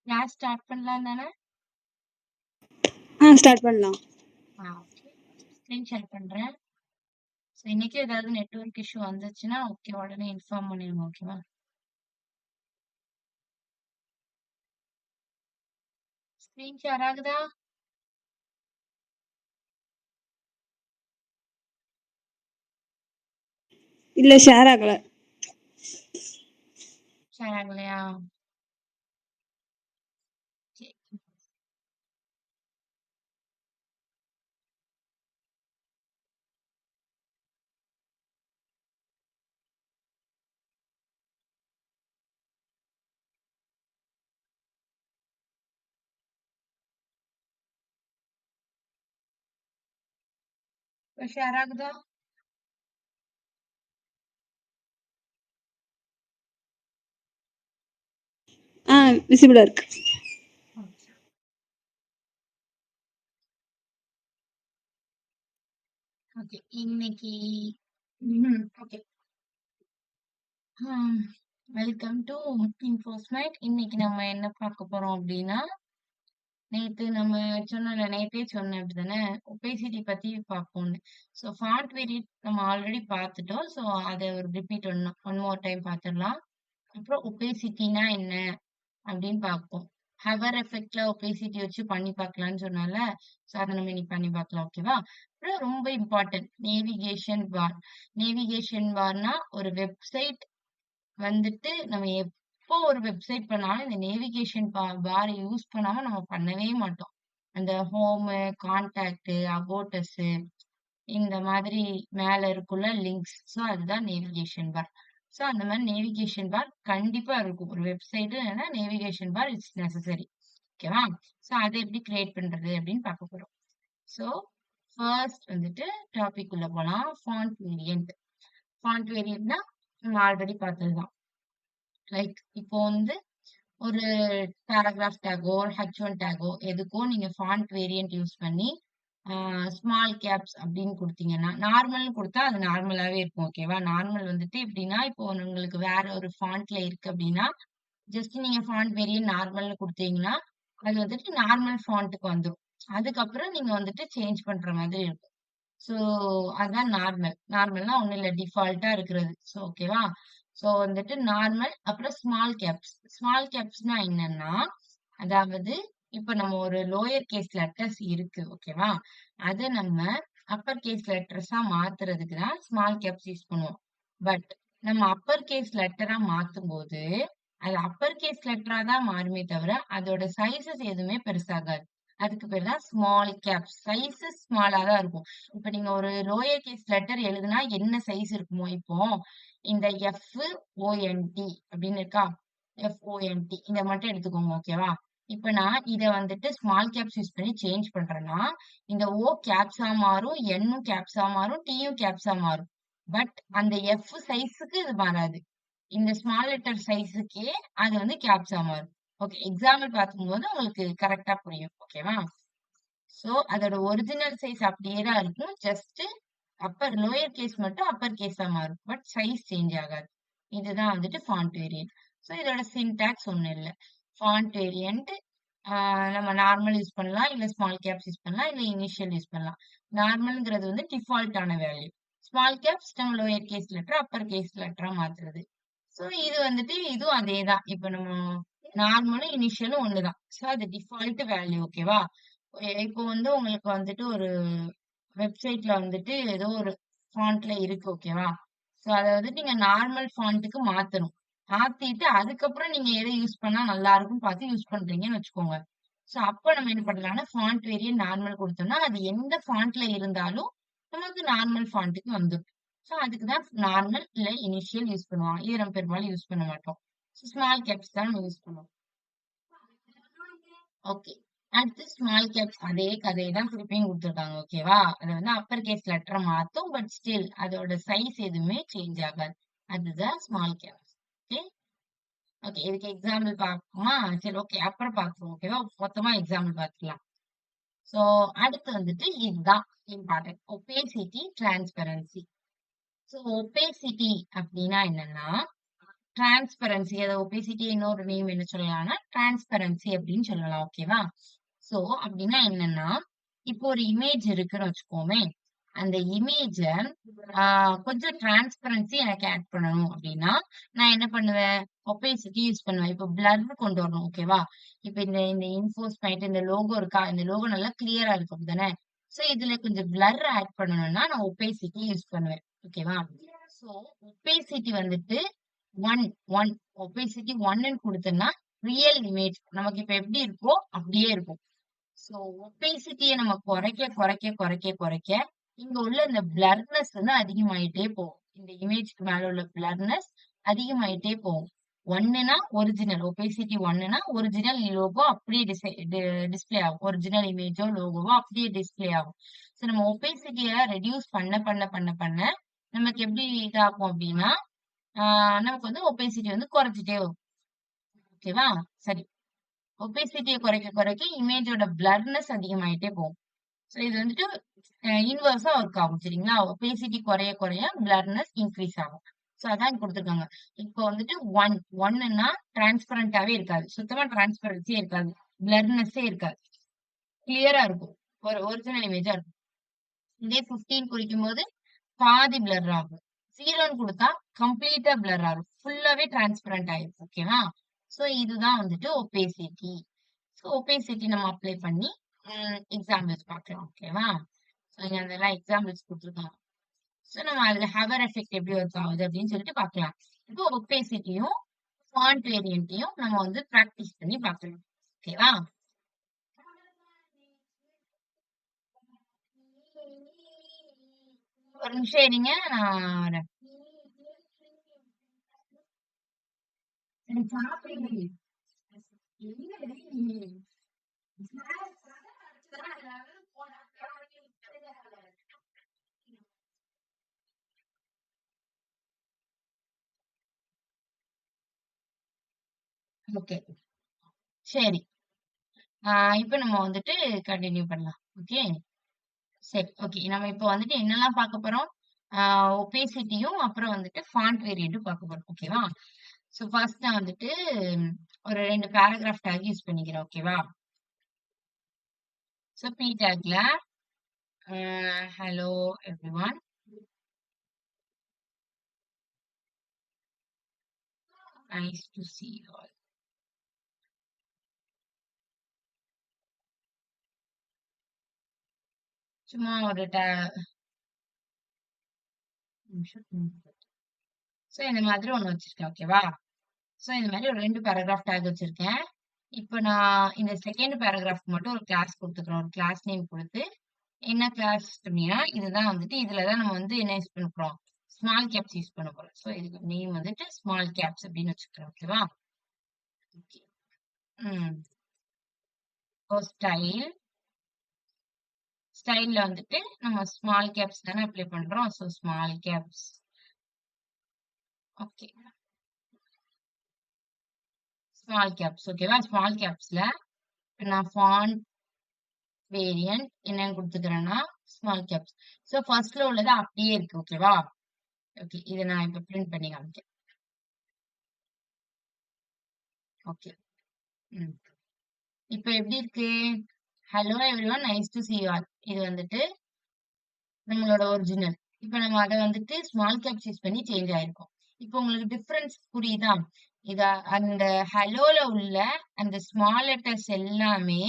Class start பண்ணலாம் தானே? Start பண்ணலாம். ஓகே. ஸ்க்ரீன் ஷேர் பண்றேன். ஸோ இன்னைக்கு ஏதாவது நெட்வொர்க் இஷ்யூ வந்துச்சுன்னா ஓகே உடனே இன்ஃபார்ம் பண்ணிடுங்க. ஓகேவா? ஸ்க்ரீன் ஷேர் ஆகுதா? இல்ல ஷேர் ஆகல. ஷேர் ஆகலையா? சரி. இப்போ ஷேர் ஆகுதா? விசிபிளா இருக்கு. ஓகே. இன்னைக்கு ஓகே. Welcome to இன்ஃபோஸ்மைட். இன்னைக்கு நம்ம என்ன பார்க்க போறோம் அப்படின்னா, நேத்து நம்ம சொன்னோம்ல, நேத்தே சொன்னேன் அப்படிதானே, ஒபேசிட்டி பத்தி பார்ப்போம்னு. ஸோ ஃபாண்ட் வேரியட் நம்ம ஆல்ரெடி பார்த்துட்டோம். ஸோ அதை ஒரு ரிப்பீட் ஒன் மோர் டைம் பார்த்துடலாம். அப்புறம் ஒபேசிட்டினா என்ன அப்படின்னு பார்ப்போம். ஹவர் எஃபெக்ட்ல ஒபேசிட்டி வச்சு பண்ணி பார்க்கலாம்னு சொன்னால, ஸோ அதை நம்ம இன்னைக்கு பண்ணி பார்க்கலாம். ஓகேவா? அப்புறம் ரொம்ப இம்பார்ட்டன்ட் நேவிகேஷன் பார். நேவிகேஷன் பார்னா ஒரு வெப்சைட் வந்துட்டு நம்ம எப்போ ஒரு வெப்சைட் பண்ணாலும் இந்த நேவிகேஷன் பார் யூஸ் பண்ணாம நம்ம பண்ணவே மாட்டோம். அந்த ஹோம், கான்டாக்ட், அபோட்டஸ் இந்த மாதிரி மேல இருக்குள்ள லிங்க்ஸ். ஸோ அதுதான் நேவிகேஷன் பார். ஸோ அந்த மாதிரி நேவிகேஷன் பார் கண்டிப்பா இருக்கும். ஒரு website navigation bar it's necessary. ஓகேவா? ஸோ அதை எப்படி கிரியேட் பண்றது அப்படின்னு பார்க்க போறோம். ஸோ ஃபர்ஸ்ட் வந்துட்டு டாபிக் உள்ள போலாம். Font variant. ஃபாண்ட் வேரியன்ட்னா நம்ம ஆல்ரெடி பார்த்ததுதான். லைக் இப்போ வந்து ஒரு பேராகிராஃப் டேகோ ஒரு H1 டேகோ எதுக்கோ நீங்க ஃபாண்ட் வேரியன்ட் யூஸ் பண்ணி ஸ்மால் கேப்ஸ் அப்படின்னு கொடுத்தீங்கன்னா, நார்மல்னு கொடுத்தா அது நார்மலாவே இருக்கும். ஓகேவா? நார்மல் வந்துட்டு எப்படின்னா, இப்போ உங்களுக்கு வேற ஒரு ஃபாண்ட்ல இருக்கு அப்படின்னா, ஜஸ்ட் நீங்க ஃபாண்ட் வேரியன்ட் நார்மல்னு கொடுத்தீங்கன்னா, அது வந்துட்டு நார்மல் ஃபாண்ட்டுக்கு வந்துடும். அதுக்கப்புறம் நீங்க வந்துட்டு சேஞ்ச் பண்ற மாதிரி இருக்கும். ஸோ அதான் நார்மல். நார்மல்னா ஒண்ணும் இல்ல. டிஃபால்ட்டா இருக்கிறது. ஸோ ஓகேவா? ஸோ வந்துட்டு நார்மல் அப்புறம் ஸ்மால் கேப்ஸ். ஸ்மால் கேப்ஸ்னா என்னன்னா, அதாவது இப்ப நம்ம ஒரு லோயர் கேஸ் லெட்டர்ஸ் இருக்கு. ஓகேவா? அத நம்ம அப்பர் கேஸ் லெட்டர்ஸா மாத்துறதுக்கு தான் ஸ்மால் கேப்ஸ் யூஸ் பண்ணுவோம். பட் நம்ம அப்பர் கேஸ் லெட்டரா மாத்தும்போது, அது அப்பர் கேஸ் லெட்டரா தான் மாறுமே தவிர, அதோட சைஸஸ் எதுவுமே பெருசாகாது. அதுக்கு பேர் தான் ஸ்மால் கேப்ஸ். சைஸஸ் ஸ்மாலா தான் இருக்கும். இப்ப நீங்க ஒரு லோயர் கேஸ் லெட்டர் எழுதுனா என்ன சைஸ் இருக்குமோ, இப்போ இந்த FONT அப்படின்னு இருக்கா? FONT இத மட்டும் எடுத்துக்கோங்க. ஓகேவா? இப்ப நான் இத வந்துட்டு ஸ்மால் கேப்ஸ் யூஸ் பண்ணி சேஞ்ச் பண்றேன்னா, இந்த O கேப்ஸா மாறும், Nனும் கேப்ஸா மாறும், Tயும் கேப்ஸா மாறும். பட் அந்த F சைஸுக்கு இது மாறாது. இந்த ஸ்மால் லெட்டர் சைஸுக்கே அது வந்து கேப்ஸா மாறும். ஓகே, எக்ஸாம்பிள் பார்க்கும்போது உங்களுக்கு கரெக்டா புரியும். ஓகேவா? சோ அதோட ஒரிஜினல் சைஸ் அப்படியே தான் இருக்கும். ஜஸ்ட் அப்பர் லோயர் கேஸ் மட்டும் அப்பர் கேஸா மாறும். பட் சைஸ் சேஞ்ச் ஆகாது. இதுதான் வந்துட்டு ஃபாண்ட் வேரியன்ட். சோ இதோட சின்டாக்ஸ் ஒண்ணும் இல்ல. ஃபாண்ட் வேரியன்ட் நம்ம நார்மல் யூஸ் பண்ணலாம், இல்ல ஸ்மால் கேப்ஸ் யூஸ் பண்ணலாம், இல்ல இனிஷியல் யூஸ் பண்ணலாம். நார்மல்ங்கிறது வந்து டிஃபால்ட்டான வேல்யூ. ஸ்மால் கேப்ஸ் நம்ம lower case letter upper case லெட்டரா மாத்துறது. சோ இது வந்துட்டு இதுவும் அதேதான். இப்ப நம்ம நார்மலும் இனிஷியலும் ஒண்ணுதான். சோ அது டிஃபால்ட் வேல்யூ. ஓகேவா? இப்போ வந்து உங்களுக்கு வந்துட்டு ஒரு வெப்சைட்ல வந்துட்டு ஏதோ ஒரு ஃபாண்ட்ல இருக்கு. ஓகேவா? சோ அத வந்துட்டு நீங்க நார்மல் ஃபாண்ட்டுக்கு மாத்தணும். மாத்திட்டு அதுக்கப்புறம் நீங்க எதை யூஸ் பண்ணா நல்லா இருக்கும் பார்த்து யூஸ் பண்றீங்கன்னு வச்சுக்கோங்க. சோ அப்ப நம்ம என்ன பண்ணலாம்னா ஃபாண்ட் வேரியன்ட் நார்மல் கொடுத்தோம்னா அது எந்த ஃபாண்ட்ல இருந்தாலும் நமக்கு நார்மல் ஃபாண்ட்டுக்கு வந்துடும். சோ அதுக்கு தான் நார்மல் இல்ல இனிஷியல் யூஸ் பண்ணுவோம். இது நம்ம பெரும்பாலும் யூஸ் பண்ண மாட்டோம். ஸ்மால் கேப்ஸ் தான் நம்ம யூஸ் பண்ணுவோம். ஓகே. அடுத்து ஸ்மால் கேப்ஸ் அதே கதையை தான் திருப்பியும் குடுத்துருக்காங்க. ஓகேவா? அது வந்து அப்பர் கேஸ் லெட்டர மாத்தும். பட் ஸ்டில் அதோட சைஸ் எதுவுமே சேஞ்ச் ஆகாது. அதுதான் ஸ்மால் கேப்ஸ். ஓகே. ஓகே. இதுக்கு எக்ஸாம்பிள் பார்ப்போமா? சரி ஓகே. அப்புறம் பார்ப்போம். ஓகேவா? மொத்தமா எக்ஸாம்பிள் பார்த்துக்கலாம். சோ அடுத்து வந்துட்டு இதுதான் important. Obesity, transparency. So obesity அப்படின்னா என்னன்னா, டிரான்ஸ்பரன்சி, அத ஒபேசிட்டி இன்னொரு நேம் என்ன சொல்லலாம்னா டிரான்ஸ்பரன்சி அப்படின்னு சொல்லலாம். ஓகேவா? சோ அப்படின்னா என்னன்னா, இப்போ ஒரு இமேஜ் இருக்குன்னு வச்சுக்கோமே, அந்த இமேஜ கொஞ்சம் டிரான்ஸ்பரன்சி எனக்கு ஆட் பண்ணணும் அப்படின்னா, நான் என்ன பண்ணுவேன்? ஒபேசிட்டி யூஸ் பண்ணுவேன். இப்போ பிளர் கொண்டு வரணும். ஓகேவா? இப்ப இந்த இந்த இன்ஃபோஸ்மைட் இந்த லோகோ இருக்கா? இந்த லோகோ நல்லா கிளியரா இருக்கும் அப்படிதானே? சோ இதுல கொஞ்சம் பிளர் ஆட் பண்ணணும்னா நான் ஒபேசிட்டி யூஸ் பண்ணுவேன். ஓகேவா? சோ ஒபேசிட்டி வந்துட்டு 1 1 ஒபேசிட்டி 1ன்னு குடுத்தேன்னா, ரியல் இமேஜ் நமக்கு இப்ப எப்படி இருக்கோ அப்படியே இருக்கும். சோ ஒபேசிட்டிய நம்ம குறைக்க, இங்க உள்ள இந்த பிளர்னஸ் வந்து அதிகமாயிட்டே போகும். இந்த இமேஜ்க்கு மேல உள்ள பிளர்னஸ் அதிகமாயிட்டே போகும். 1ன்னா ஒரிஜினல் ஒபேசிட்டி 1ன்னா ஒரிஜினல் லோகோ அப்படியே டிஸ்ப்ளே ஆகும். ஒரிஜினல் இமேஜோ, லோகோவோ அப்படியே டிஸ்ப்ளே ஆகும். சோ நம்ம ஒபேசிட்டிய ரெடியூஸ் பண்ண நமக்கு எப்படி இதாகும் அப்படின்னா, நமக்கு வந்து ஒபேசிட்டி வந்து குறைஞ்சிட்டே வரும். ஓகேவா? சரி. ஒபேசிட்டிய குறைக்க இமேஜோட பிளர்னஸ் அதிகமாயிட்டே போகும். சோ இது வந்துட்டு இன்வெர்ஸா ஒர்க் ஆகும். சரிங்களா? ஒபேசிட்டி குறைய பிளர்னஸ் இன்கிரீஸ் ஆகும். சோ அதான் குடுத்துருக்காங்க. இப்போ வந்துட்டு 1ன்னா டிரான்ஸ்பரண்டாவே இருக்காது. சுத்தமா டிரான்ஸ்பரன்சியே இருக்காது. பிளர்னஸ்ஸே இருக்காது. கிளியரா இருக்கும். ஒரு ஒரிஜினல் இமேஜா இருக்கும். இதே 15 குறிக்கும்போது பாதி பிளர் ஆகும். 0ன்னு குடுத்தா கம்ப்ளீட்டா பிளர் ஆகும். ஃபுல்லாவே டிரான்ஸ்பரண்ட் ஆயிரும். ஓகேவா? சோ இதுதான் வந்துட்டு ஒபேசிட்டி. சோ ஒபேசிட்டி நம்ம அப்ளை பண்ணி எக்ஸாம்பிள்ஸ் பார்க்கலாம். ஓகேவா? சோ இங்க அதெல்லாம் எக்ஸாம்பிள்ஸ் குடுத்துருக்காங்க. சோ நம்ம அதுல ஹவர் எஃபெக்ட் எப்படி ஒர்க் ஆகுது அப்படின்னு சொல்லிட்டு பார்க்கலாம். இப்போ ஒபேசிட்டியும் ஃபாண்ட் வேரியன்ட்டையும் நம்ம வந்து பிராக்டிஸ் பண்ணி பார்க்கலாம். ஓகேவா? ஒரு நிமிஷம் இருங்க, நான் வரேன். சரி, சாப்பிடுங்க. ஓகே, சரி. இப்ப நம்ம வந்துட்டு கண்டினியூ பண்ணலாம். ஓகே, சரி. ஓகே, நம்ம இப்ப வந்துட்டு என்னெல்லாம் பார்க்க போறோம்? ஒபேசிட்டியும் அப்புறம் வந்துட்டு ஃபாண்ட் வேரியன்ட்டும் பார்க்க போறோம். ஓகேவா? சோ ஃபர்ஸ்ட் நான் வந்துட்டு ஒரு 2 பேராகிராஃப் டேக் யூஸ் பண்ணிக்கிறேன். ஓகேவா? சோ பி டேக்ல hello everyone, nice to see you all. சும்மா ஒரு சோ இந்த மாதிரி ஒண்ணு வச்சிருக்கேன். ஓகேவா? சோ இந்த மாதிரி ஒரு 2 பேராகிராஃப் டேக் வச்சிருக்கேன். இப்ப நான் இந்த செகண்ட் பேராகிராஃப்க்கு மட்டும் ஒரு கிளாஸ் குடுத்துக்கிறேன். ஒரு கிளாஸ் நேம் குடுத்து, என்ன கிளாஸ் அப்படின்னா, இதுதான் வந்துட்டு இதுல தான் நம்ம வந்து என்ன யூஸ் பண்ண போறோம்? ஸ்மால் கேப்ஸ் யூஸ் பண்ண போறோம். சோ இதுக்கு நேம் வந்துட்டு ஸ்மால் கேப்ஸ் அப்படின்னு வச்சுக்கிறேன். ஓகேவா? ஓகே. ம். இப்போ ஸ்டைல்ல வந்துட்டு நம்ம ஸ்மால் கேப்ஸ் தானே அப்ளை பண்றோம். So small caps. Okay. Small caps. ஓகேவா? ஸ்மால் கேப்ஸ்ல நான் ஃபாண்ட் வேரியன்ட் என்னன்னு குடுத்துக்கிறேன்னா, ஸ்மால் கேப்ஸ். சோ ஃபர்ஸ்ட்ல உள்ளது அப்படியே இருக்கு. ஓகேவா? ஓகே. இத நான் இப்ப பிரிண்ட் பண்ணி காமிக்கிறேன். ஓகே. ம். இப்ப எப்படி இருக்கு? Hello everyone, nice to see you all. இது வந்துட்டு நம்மளோட ஒரிஜினல். இப்ப நம்ம அத வந்துட்டு ஸ்மால் கேப்ஸ் யூஸ் பண்ணி சேஞ்ச் ஆயிருக்கும். இப்போ உங்களுக்கு டிஃபரன்ஸ் புரியுதா? இத அந்த ஹலோல உள்ள அந்த ஸ்மால் லெட்டர்ஸ் எல்லாமே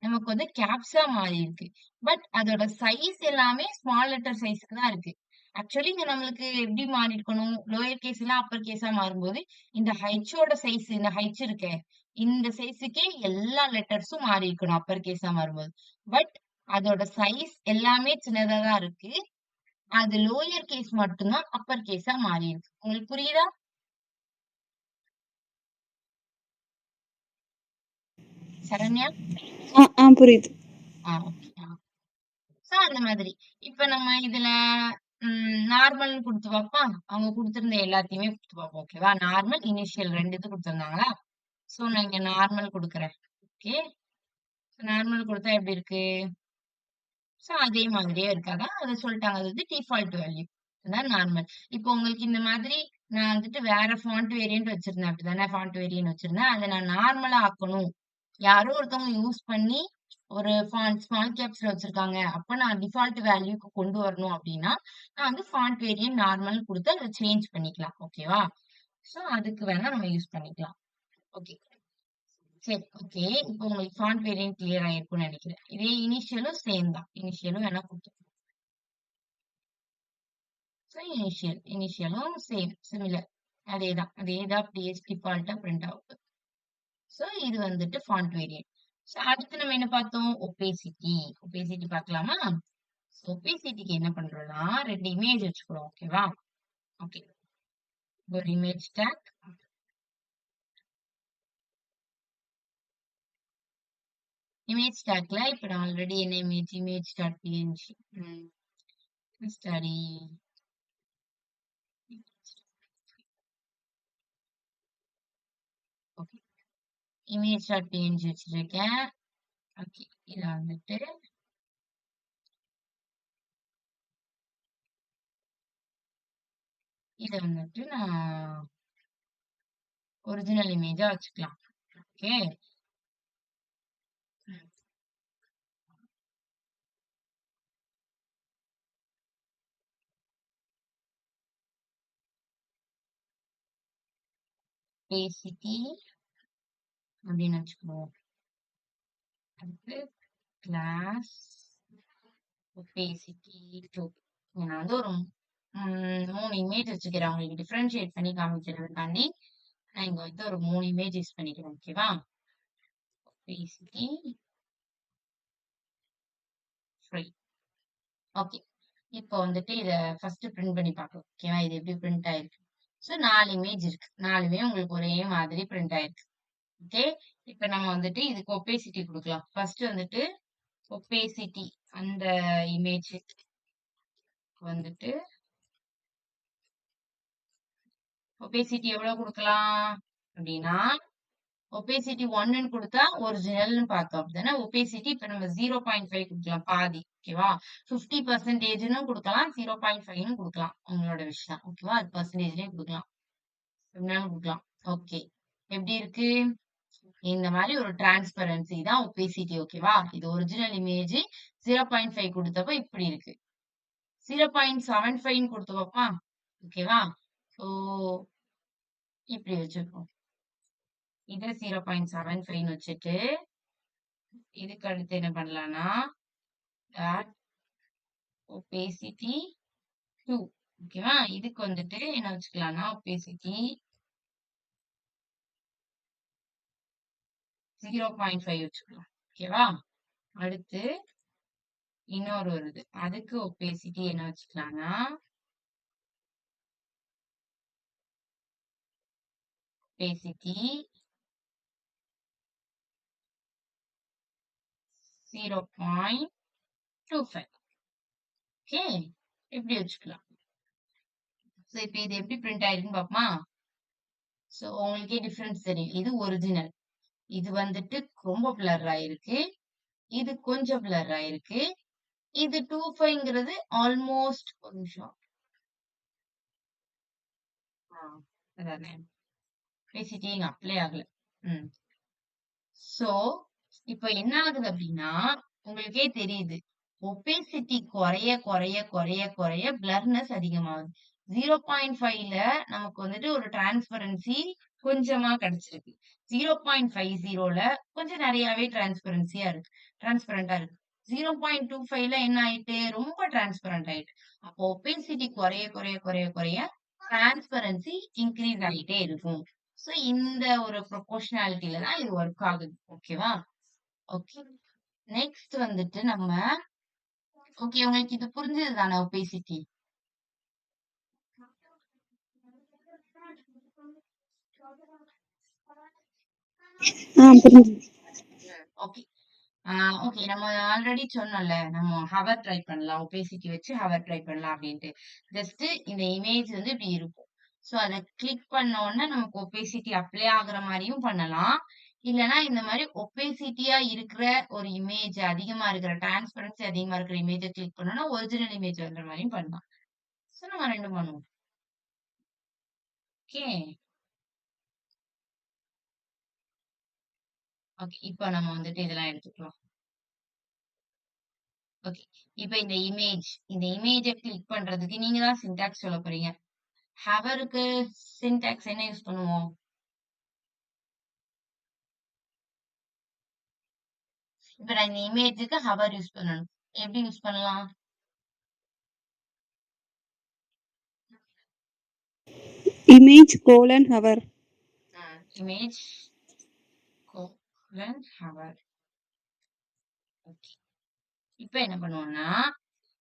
நமக்கு வந்து கேப்ஸா மாறியிருக்கு. பட் அதோட சைஸ் எல்லாமே ஸ்மால் லெட்டர் சைஸ்க்கு தான் இருக்கு. ஆக்சுவலி இங்க நம்மளுக்கு எப்படி மாறி இருக்கணும்? லோயர் கேஸ் எல்லாம் அப்பர் கேஸா மாறும்போது, இந்த ஹெச்சோட சைஸ் இந்த ஹெச் இருக்கே, இந்த சைஸுக்கே எல்லா லெட்டர்ஸும் மாறி இருக்கணும் அப்பர் கேஸா மாறும்போது. பட் அதோட சைஸ் எல்லாமே சின்னதா தான் இருக்கு. அது லோயர் கேஸ் மட்டும் தான் அப்பர் கேஸா மாறி இருக்கு. உங்களுக்கு புரியுதா? சரண்யா? புரியுது. ஓகே. சோ அந்த மாதிரி. இப்ப நம்ம இதுல நார்மல்ன்னு குடுத்து பார்ப்போமா? அவங்க குடுத்திருந்த எல்லாத்தையுமே குடுத்து பார்ப்போம். ஓகேவா? நார்மல், இனிஷியல் 2 இது குடுத்திருந்தாங்களா? சோ நான் இங்க நார்மல் குடுக்குறேன். ஓகே. நார்மல் குடுத்தா எப்படி இருக்கு? சோ அதே மாதிரியே இருக்கு. அதான் அத சொல்ட்டாங்க. அது வந்து டிஃபால்ட் வேல்யூ. அதான் நார்மல். இப்போ உங்களுக்கு இந்த மாதிரி நான் வந்துட்டு வேற ஃபாண்ட் வேரியன்ட் வச்சிருந்தேன். அப்படிதானே ஃபாண்ட் வேரியன்ட் வச்சிருந்தேன். அத நான் நார்மலா ஆக்கணும். யாரோ ஒருத்தவங்க யூஸ் பண்ணி ஒரு ஃபாண்ட் ஸ்மால் கேப்ஸ்ல வச்சிருக்காங்க. அப்ப நான் டிஃபால்ட் வேல்யூக்கு கொண்டு வரணும் அப்படின்னா, நான் வந்து ஃபாண்ட் வேரியன்ட் நார்மல்னு குடுத்து அத சேஞ்ச் பண்ணிக்கலாம். ஓகேவா? சோ அதுக்கு வேணா நம்ம யூஸ் பண்ணிக்கலாம். ஓகே. சரி. ஓகே. இப்போ உங்களுக்கு ஃபாண்ட் வேரியன்ட் கிளியர் ஆயிருக்கும்னு நெனைக்கிறேன். இதே இனிஷியலும் சேம் தான். இனிஷியலும் வேணா குடுத்துக்கலாம். சோ இனிஷியலும் சேம் சிமிலர். அதேதான். அதேதான் அப்படியே டிஃபால்ட்டா பிரிண்ட் ஆகுது. சோ இது வந்துட்டு ஃபாண்ட் வேரியன்ட். சோ அடுத்து நம்ம என்ன பார்த்தோம்? ஒப்பேசிட்டி. ஒப்பேசிட்டி பார்க்கலாமா? ஒப்பேசிட்டிக்கு என்ன பண்றோம்னா, 2 இமேஜ் வச்சுக்கிறோம். ஓகேவா? ஓகே. ஒரு இமேஜ் டேக். இமேஜ் டேக்ல இப்ப நான் ஆல்ரெடி என்ன image dot png study okay. Image dot png வச்சிருக்கேன். ஓகே. இத வந்துட்டு நான் ஒரிஜினல் இமேஜா வச்சுக்கலாம். ஓகே. ஒப்பேசிட்டி அப்படின்னு வச்சுக்குவோம். அடுத்து கிளாஸ் ஒப்பேசிட்டி 2. நான் வந்து ஒரு 3 இமேஜ் வச்சுக்கிறேன். உங்களுக்கு டிஃபரன்ஷியேட் பண்ணி காமிக்கிறதுக்காண்டி நான் இங்க வந்து ஒரு 3 இமேஜ் யூஸ் பண்ணிக்கிறேன். ஓகேவா? ஒப்பேசிட்டி 3. ஓகே. இப்போ வந்துட்டு இத ஃபர்ஸ்ட் பிரிண்ட் பண்ணி பார்க்கலாம். ஓகேவா? இது எப்படி பிரிண்ட் ஆயிருக்கு. சோ 4 இமேஜ் இருக்கு. 4மே உங்களுக்கு ஒரே மாதிரி பிரிண்ட் ஆயிருக்கு. ஓகே. இப்ப நம்ம வந்துட்டு இதுக்கு ஒப்பேசிட்டி குடுக்கலாம். ஃபர்ஸ்ட் வந்துட்டு ஒப்பேசிட்டி அந்த இமேஜ்க்கு வந்துட்டு ஒப்பேசிட்டி எவ்வளவு குடுக்கலாம் அப்படின்னா, ஒப்பேசிட்டி 1ன்னு குடுத்தா ஒரிஜினல்னு பார்த்தோம். அப்படிதானே? ஒப்பேசிட்டி இப்ப நம்ம 0.5 குடுக்கலாம். பாதி. ஓகேவா? 50%ன்னு குடுக்கலாம். 0.5ன்னு குடுக்கலாம். உங்களோட விஷ் தான். ஓகேவா? அது பெர்சன்டேஜ்லயே குடுக்கலாம். எப்படினாலும் குடுக்கலாம். ஓகே. எப்படி இருக்கு? இந்த மாதிரி ஒரு டிரான்ஸ்பரன்சி தான் ஒப்பேசிட்டி. ஓகேவா? இது ஒரிஜினல் இமேஜ் 0.5 குடுத்தப்ப இப்படி இருக்கு. 0.75ன்னு குடுத்தப்ப ஓகேவா? சோ இப்படி வச்சிருக்கோம். இத 0.75ன்னு வச்சுட்டு இதுக்கு அடுத்து என்ன பண்ணலாம்னா டாட் ஒப்பேசிட்டி 2. ஓகேவா? இதுக்கு வந்துட்டு என்ன வச்சுக்கலாம்னா ஒப்பேசிட்டி 0.5 வச்சுக்கலாம். ஓகேவா? அடுத்து இன்னொரு வருது. அதுக்கு ஒப்பேசிட்டி என்ன வச்சுக்கலாம்னா ஒப்பேசிட்டி 0.25. ஓகே. இப்படி வச்சுக்கலாம். சோ இப்ப இது எப்படி பிரிண்ட் ஆயிருக்குன்னு பாப்போமா? சோ உங்களுக்கே டிஃபரன்ஸ் தெரியும். இது ஒரிஜினல். இது வந்துட்டு ரொம்ப பிளர் ஆயிருக்கு. இது கொஞ்சம் பிளர் ஆயிருக்கு. இது 25ங்கிறது ஆல்மோஸ்ட் ஒரு நிமிஷம். அதானே. ஒப்பேசிட்டி இங்க அப்ளை ஆகல. ம். சோ இப்ப என்ன ஆகுது அப்படின்னா, உங்களுக்கே தெரியுது. ஒப்பேசிட்டி குறைய பிளர்னஸ் அதிகமாகுது. 0.5ல நமக்கு வந்துட்டு ஒரு டிரான்ஸ்பரன்சி கொஞ்சமா கிடைச்சிருக்கு. 0.50ல கொஞ்சம் நிறையவே டிரான்ஸ்பரண்டா இருக்கு. 0.25ல என்ன ஆயிட்டு? ரொம்ப டிரான்ஸ்பரண்ட் ஆயிட்டு. அப்போ ஒப்பேசிட்டி குறைய டிரான்ஸ்பரன்சி இன்கிரீஸ் ஆயிட்டே இருக்கும். சோ இந்த ஒரு ப்ரொபோர்ஷனாலிட்டில தான் இது ஒர்க் ஆகுது. ஓகேவா? ஓகே. நெக்ஸ்ட் வந்துட்டு நம்ம ஓகே உங்களுக்கு இது புரிஞ்சது தானே ஒபேசிட்டி? புரியுது. ஓகே. ஓகே நம்ம ஆல்ரெடி சொன்னோம்ல நம்ம ஹவர் ட்ரை பண்ணலாம். ஒபேசிட்டி வச்சு ஹவர் ட்ரை பண்ணலாம் அப்படின்ட்டு. ஜஸ்ட் இந்த இமேஜ் வந்து இப்படி இருக்கும். சோ அத கிளிக் பண்ண உடனே நமக்கு ஒபேசிட்டி அப்ளை ஆகுற மாதிரியும் பண்ணலாம். இல்லனா இந்த மாதிரி ஒபேசிட்டியா இருக்கிற ஒரு இமேஜ் அதிகமா இருக்கிற டிரான்ஸ்பரன்சி அதிகமா இருக்கிற இமேஜ கிளிக் பண்ணோம்னா ஒரிஜினல் இமேஜ் வர்ற மாதிரியும் பண்ணலாம். சோ நம்ம 2 பண்ணுவோம். ஓகே. ஓகே. இப்ப நம்ம வந்துட்டு இதெல்லாம் எடுத்துக்கலாம். ஓகே. இப்ப இந்த இமேஜ கிளிக் பண்றதுக்கு நீங்க தான் சின்டாக்ஸ் சொல்லப் போறீங்க. ஹவருக்கு சின்டாக்ஸ் என்ன யூஸ் பண்ணுவோம்? இப்ப நான் இந்த இமேஜுக்கு ஹவர் யூஸ் பண்ணணும். எப்படி யூஸ் பண்ணலாம்? Image colon hour. Image colon hour. Okay. இப்ப என்ன பண்ணுவோம்னா,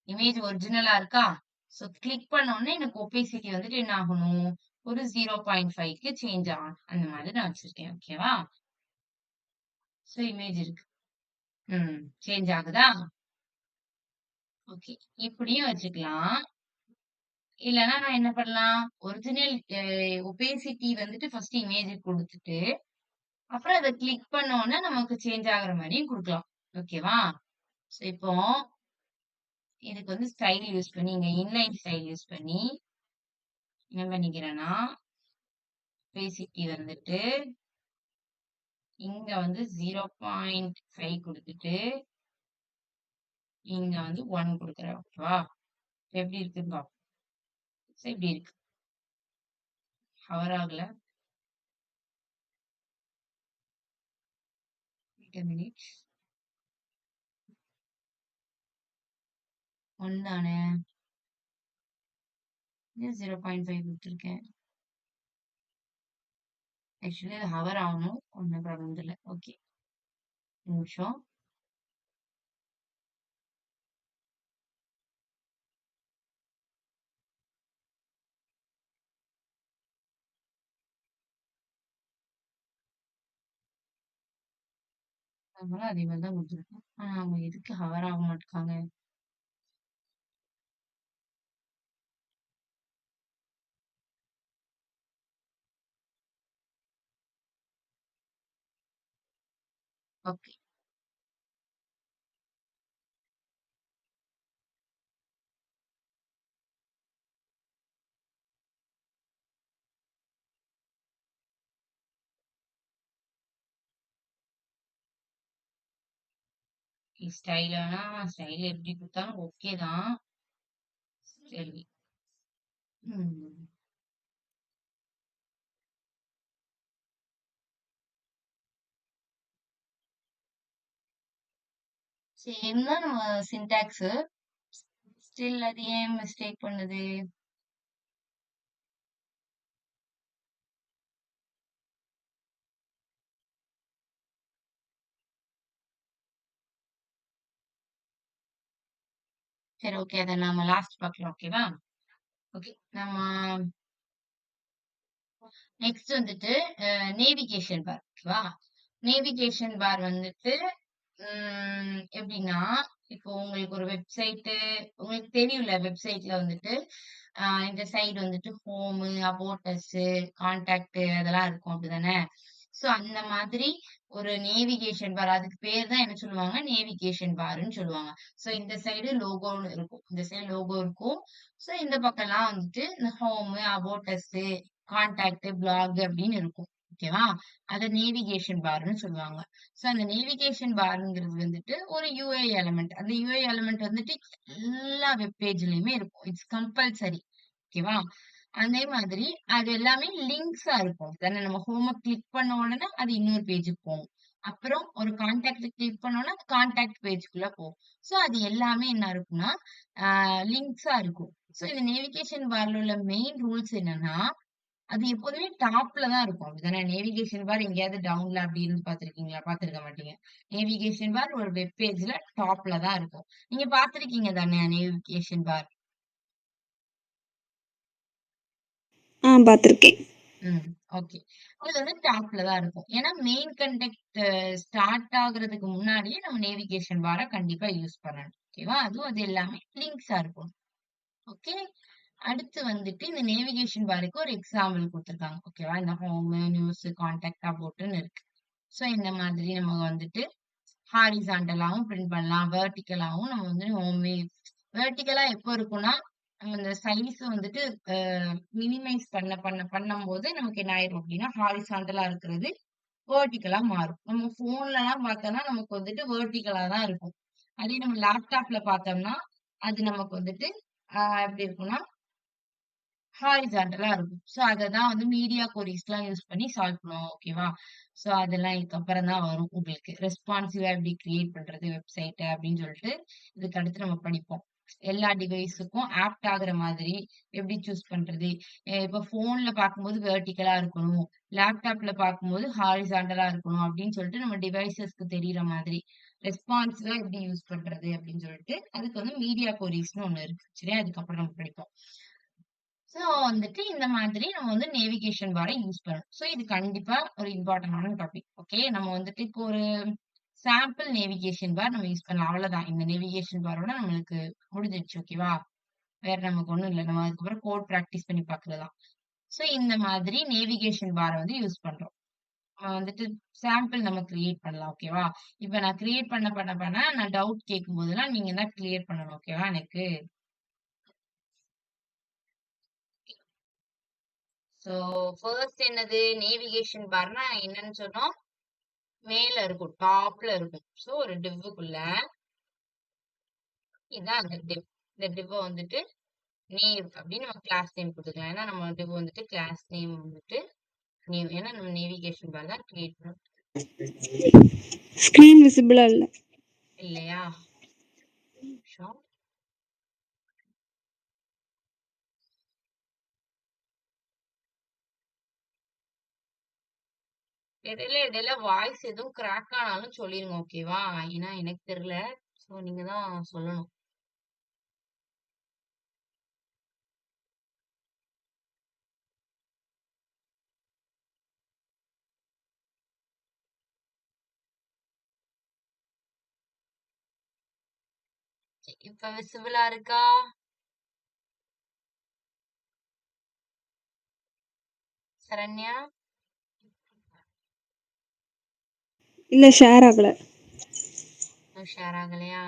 இமேஜ் ஒரிஜினலா இருக்கா? சோ கிளிக் பண்ண உடனே எனக்கு ஒபேசிட்டி வந்துட்டு என்ன ஆகணும்? ஒரு 0.5க்கு சேஞ்ச் ஆகணும். அந்த மாதிரி நான் வச்சிருக்கேன். ஓகேவா? சோ இமேஜ் இருக்கு. சேஞ்ச் ஆகுதா? ஓகே. இப்படியும் வச்சுக்கலாம். இல்லன்னா நான் என்ன பண்ணலாம்? ஒரிஜினல் ஒபேசிட்டி வந்துட்டு ஃபர்ஸ்ட் இமேஜ்க்கு குடுத்துட்டு, அப்புறம் அத கிளிக் பண்ண உடனே நமக்கு சேஞ்ச் ஆகுற மாரியும் குடுக்கலாம். ஓகேவா? சோ இப்போ இதுக்கு வந்து ஸ்டைல் யூஸ் பண்ணி, இங்க இன்லைன் ஸ்டைல் யூஸ் பண்ணி என்ன பண்ணிக்கிறேன்னா, ஒபேசிட்டி வந்துட்டு இங்க வந்து 0.5 குடுத்துட்டு, இங்க வந்து 1 குடுக்குறேன். ஓகேவா? எப்படி இருக்குன்னு பாப்போம். சோ இப்படி இருக்கு. ஹவர் ஆகல. Wait a minute. 1 தானே? ஏன் 0.5 குடுத்துருக்கேன்? ஆக்சுவலி அது ஹவர் ஆகணும். ஒண்ணும் ப்ராப்ளம் இல்ல. ஓகே. ஒரு நிமிஷம். நம்மளும் அதே மாரி தான் குடுத்துருக்கோம். ஆனா அவங்க எதுக்கு ஹவர் ஆக மாட்டுக்காங்க? ஓகே. ஸ்டைலானா ஸ்டைல் எப்படி குடுத்தாலும் ஓகே தான். சரி. ம். சேம் தான் நம்ம சின்டாக்ஸ். ஸ்டில் அது ஏன் மிஸ்டேக் பண்ணுது? சரி ஓகே. அத நாம லாஸ்ட் பார்க்கலாம். ஓகேவா? ஓகே. நம்ம நெக்ஸ்ட் வந்துட்டு நேவிகேஷன் பார். ஓகேவா? நேவிகேஷன் பார் வந்துட்டு எப்படின்னா, இப்போ உங்களுக்கு ஒரு வெப்சைட்டு உங்களுக்கு தெரியும்ல வெப்சைட்ல வந்துட்டு, இந்த சைடு வந்துட்டு ஹோமு, அபௌட் அஸ்ஸு, கான்டாக்ட் அதெல்லாம் இருக்கும் அப்படிதானே? சோ அந்த மாதிரி ஒரு நேவிகேஷன் பார் அதுக்கு பேர் தான் என்ன சொல்லுவாங்க? நேவிகேஷன் பார்ன்னு சொல்லுவாங்க. சோ இந்த சைடு லோகோன்னு இருக்கும். இந்த சைடு லோகோ இருக்கும். சோ இந்த பக்கம்லாம் வந்துட்டு இந்த ஹோமு, அபௌட் அஸ்ஸு, கான்டாக்ட், பிளாக் அப்படின்னு இருக்கும். ஓகேவா? அத நேவிகேஷன் பார்ன்னு சொல்லுவாங்க. சோ அந்த நேவிகேஷன் பார்ங்கிறது வந்துட்டு ஒரு யுஐ எலிமெண்ட். அந்த யுஐ எலிமெண்ட் வந்துட்டு எல்லா வெப் பேஜ்லயுமே இருக்கும். It's compulsory. ஓகேவா? அதே மாதிரி அது எல்லாமே லிங்க்ஸா இருக்கும். தானே நம்ம ஹோம கிளிக் பண்ண உடனே அது இன்னொரு பேஜுக்கு போகும். அப்புறம் ஒரு கான்டாக்ட் கிளிக் பண்ணோம்னா அது கான்டாக்ட் பேஜ்க்குள்ள போகும். சோ அது எல்லாமே என்ன இருக்கும்னா, லிங்க்ஸா இருக்கும். சோ இந்த நேவிகேஷன் பார்ல உள்ள மெயின் ரூல்ஸ் என்னன்னா, அது எப்போதுமே டாப்ல தான் இருக்கும். அப்படிதானே? நேவிகேஷன் பார் எங்கேயாவது டவுன்ல அப்படி இருந்து பார்த்திருக்கீங்களா? பார்த்திருக்க மாட்டீங்க. நேவிகேஷன் பார் ஒரு வெப் பேஜ்ல டாப்ல தான் இருக்கும். நீங்க பார்த்திருக்கீங்க தானே நேவிகேஷன் பார்? பார்த்துருக்கேன். ஓகே. அது வந்து டாப்ல தான் இருக்கும். ஏன்னா மெயின் கன்டென்ட் ஸ்டார்ட் ஆகுறதுக்கு முன்னாடியே நம்ம நேவிகேஷன் பார கண்டிப்பா யூஸ் பண்ணணும். ஓகேவா? அதுவும் அது எல்லாமே லிங்க்ஸா இருக்கும். ஓகே. அடுத்து வந்துட்டு இந்த நேவிகேஷன் பாருக்கு ஒரு எக்ஸாம்பிள் குடுத்துருக்காங்க. ஓகேவா? இந்த ஹோமு, நியூஸ், கான்டாக்ட், அபௌட்ன்னு இருக்கு. சோ இந்த மாதிரி நம்ம வந்துட்டு ஹாரிசான்டலாவும் பிரிண்ட் பண்ணலாம். வெர்டிகலாவும் நம்ம வந்து வெர்டிகலா எப்போ இருக்கும்னா, நம்ம இந்த சைஸ் வந்துட்டு மினிமைஸ் பண்ணும்போது நமக்கு என்ன ஆயிரும் அப்படின்னா ஹாரிசாண்டலா இருக்கிறது வெர்டிகலா மாறும். நம்ம போன்லலாம் பார்த்தோம்னா நமக்கு வந்துட்டு வெர்டிகலா தான் இருக்கும். அதே நம்ம லேப்டாப்ல பார்த்தோம்னா அது நமக்கு வந்துட்டு எப்படி இருக்கும்னா ஹாரிசான்டலா இருக்கும். சோ அததான் வந்து மீடியா கொரீஸ்லாம் யூஸ் பண்ணி சால்வ் பண்ணுவோம். ஓகேவா? சோ அதெல்லாம் இதுக்கப்புறம் தான் வரும் உங்களுக்கு. ரெஸ்பான்சிவா எப்படி கிரியேட் பண்றது வெப்சைட்ட அப்படின்னு சொல்லிட்டு, இதுக்கு அடுத்து நம்ம படிப்போம். எல்லா டிவைஸுக்கும் ஆப்ட் ஆகுற மாதிரி எப்படி சூஸ் பண்றது? இப்ப ஃபோன்ல பார்க்கும்போது வெர்டிகலா இருக்கணும். லேப்டாப்ல பார்க்கும்போது ஹாரிசான்டலா இருக்கணும் அப்படின்னு சொல்லிட்டு நம்ம டிவைஸஸ்க்கு தெரியிற மாதிரி, ரெஸ்பான்சிவா எப்படி யூஸ் பண்றது அப்படின்னு சொல்லிட்டு, அதுக்கு வந்து மீடியா கொரீஸ்ன்னு ஒண்ணு இருக்கு. சரியா? அதுக்கப்புறம் நம்ம படிப்போம். சோ வந்துட்டு இந்த மாதிரி நம்ம வந்து நேவிகேஷன் பார யூஸ் பண்ணணும். சோ இது கண்டிப்பா ஒரு இம்பார்ட்டன்டான டாபிக். ஓகே. நம்ம வந்துட்டு இப்போ ஒரு சாம்பிள் நேவிகேஷன் பார் நம்ம யூஸ் பண்ணலாம். அவ்வளவுதான். இந்த நேவிகேஷன் பாரோட நம்மளுக்கு முடிஞ்சிருச்சு. ஓகேவா? வேற நமக்கு ஒண்ணும் இல்ல. நம்ம அதுக்கப்புறம் கோட் பிராக்டிஸ் பண்ணி பார்க்கிறதுதான். சோ இந்த மாதிரி நேவிகேஷன் பார வந்து யூஸ் பண்றோம். வந்துட்டு சாம்பிள் நம்ம கிரியேட் பண்ணலாம். ஓகேவா? இப்ப நான் கிரியேட் பண்ண நான் டவுட் கேட்கும்போதெல்லாம் நீங்க தான் கிளியர் பண்ணணும். ஓகேவா எனக்கு? சோ ஃபர்ஸ்ட் என்னது நேவிகேஷன் பார்னா என்னன்னு சொன்னோம்? மேல இருக்கும். டாப்ல இருக்கும். சோ ஒரு டிவ்வுக்குள்ள இதான் அந்த டிவ். இந்த டிவ்வ வந்துட்டு நேவ் அப்படின்னு நம்ம கிளாஸ் நேம் குடுத்துக்கலாம். ஏன்னா நம்ம டிவ் வந்துட்டு கிளாஸ் நேம் வந்துட்டு நேவ். ஏன்னா நம்ம நேவிகேஷன் பார் தான் கிரியேட் பண்ணோம். ஸ்கிரீன் விசிபிளா இல்ல. இல்லையா? நிமிஷம். இடையில வாய்ஸ் எதுவும் கிராக் ஆனாலும் சொல்லிருங்க. ஓகேவா? ஏன்னா எனக்கு தெரியல. சோ நீங்க தான் சொல்லணும். இப்ப விசிபிளா இருக்கா? சரண்யா? இல்ல ஷேர் ஆகல. ஷேர் ஆகலையா?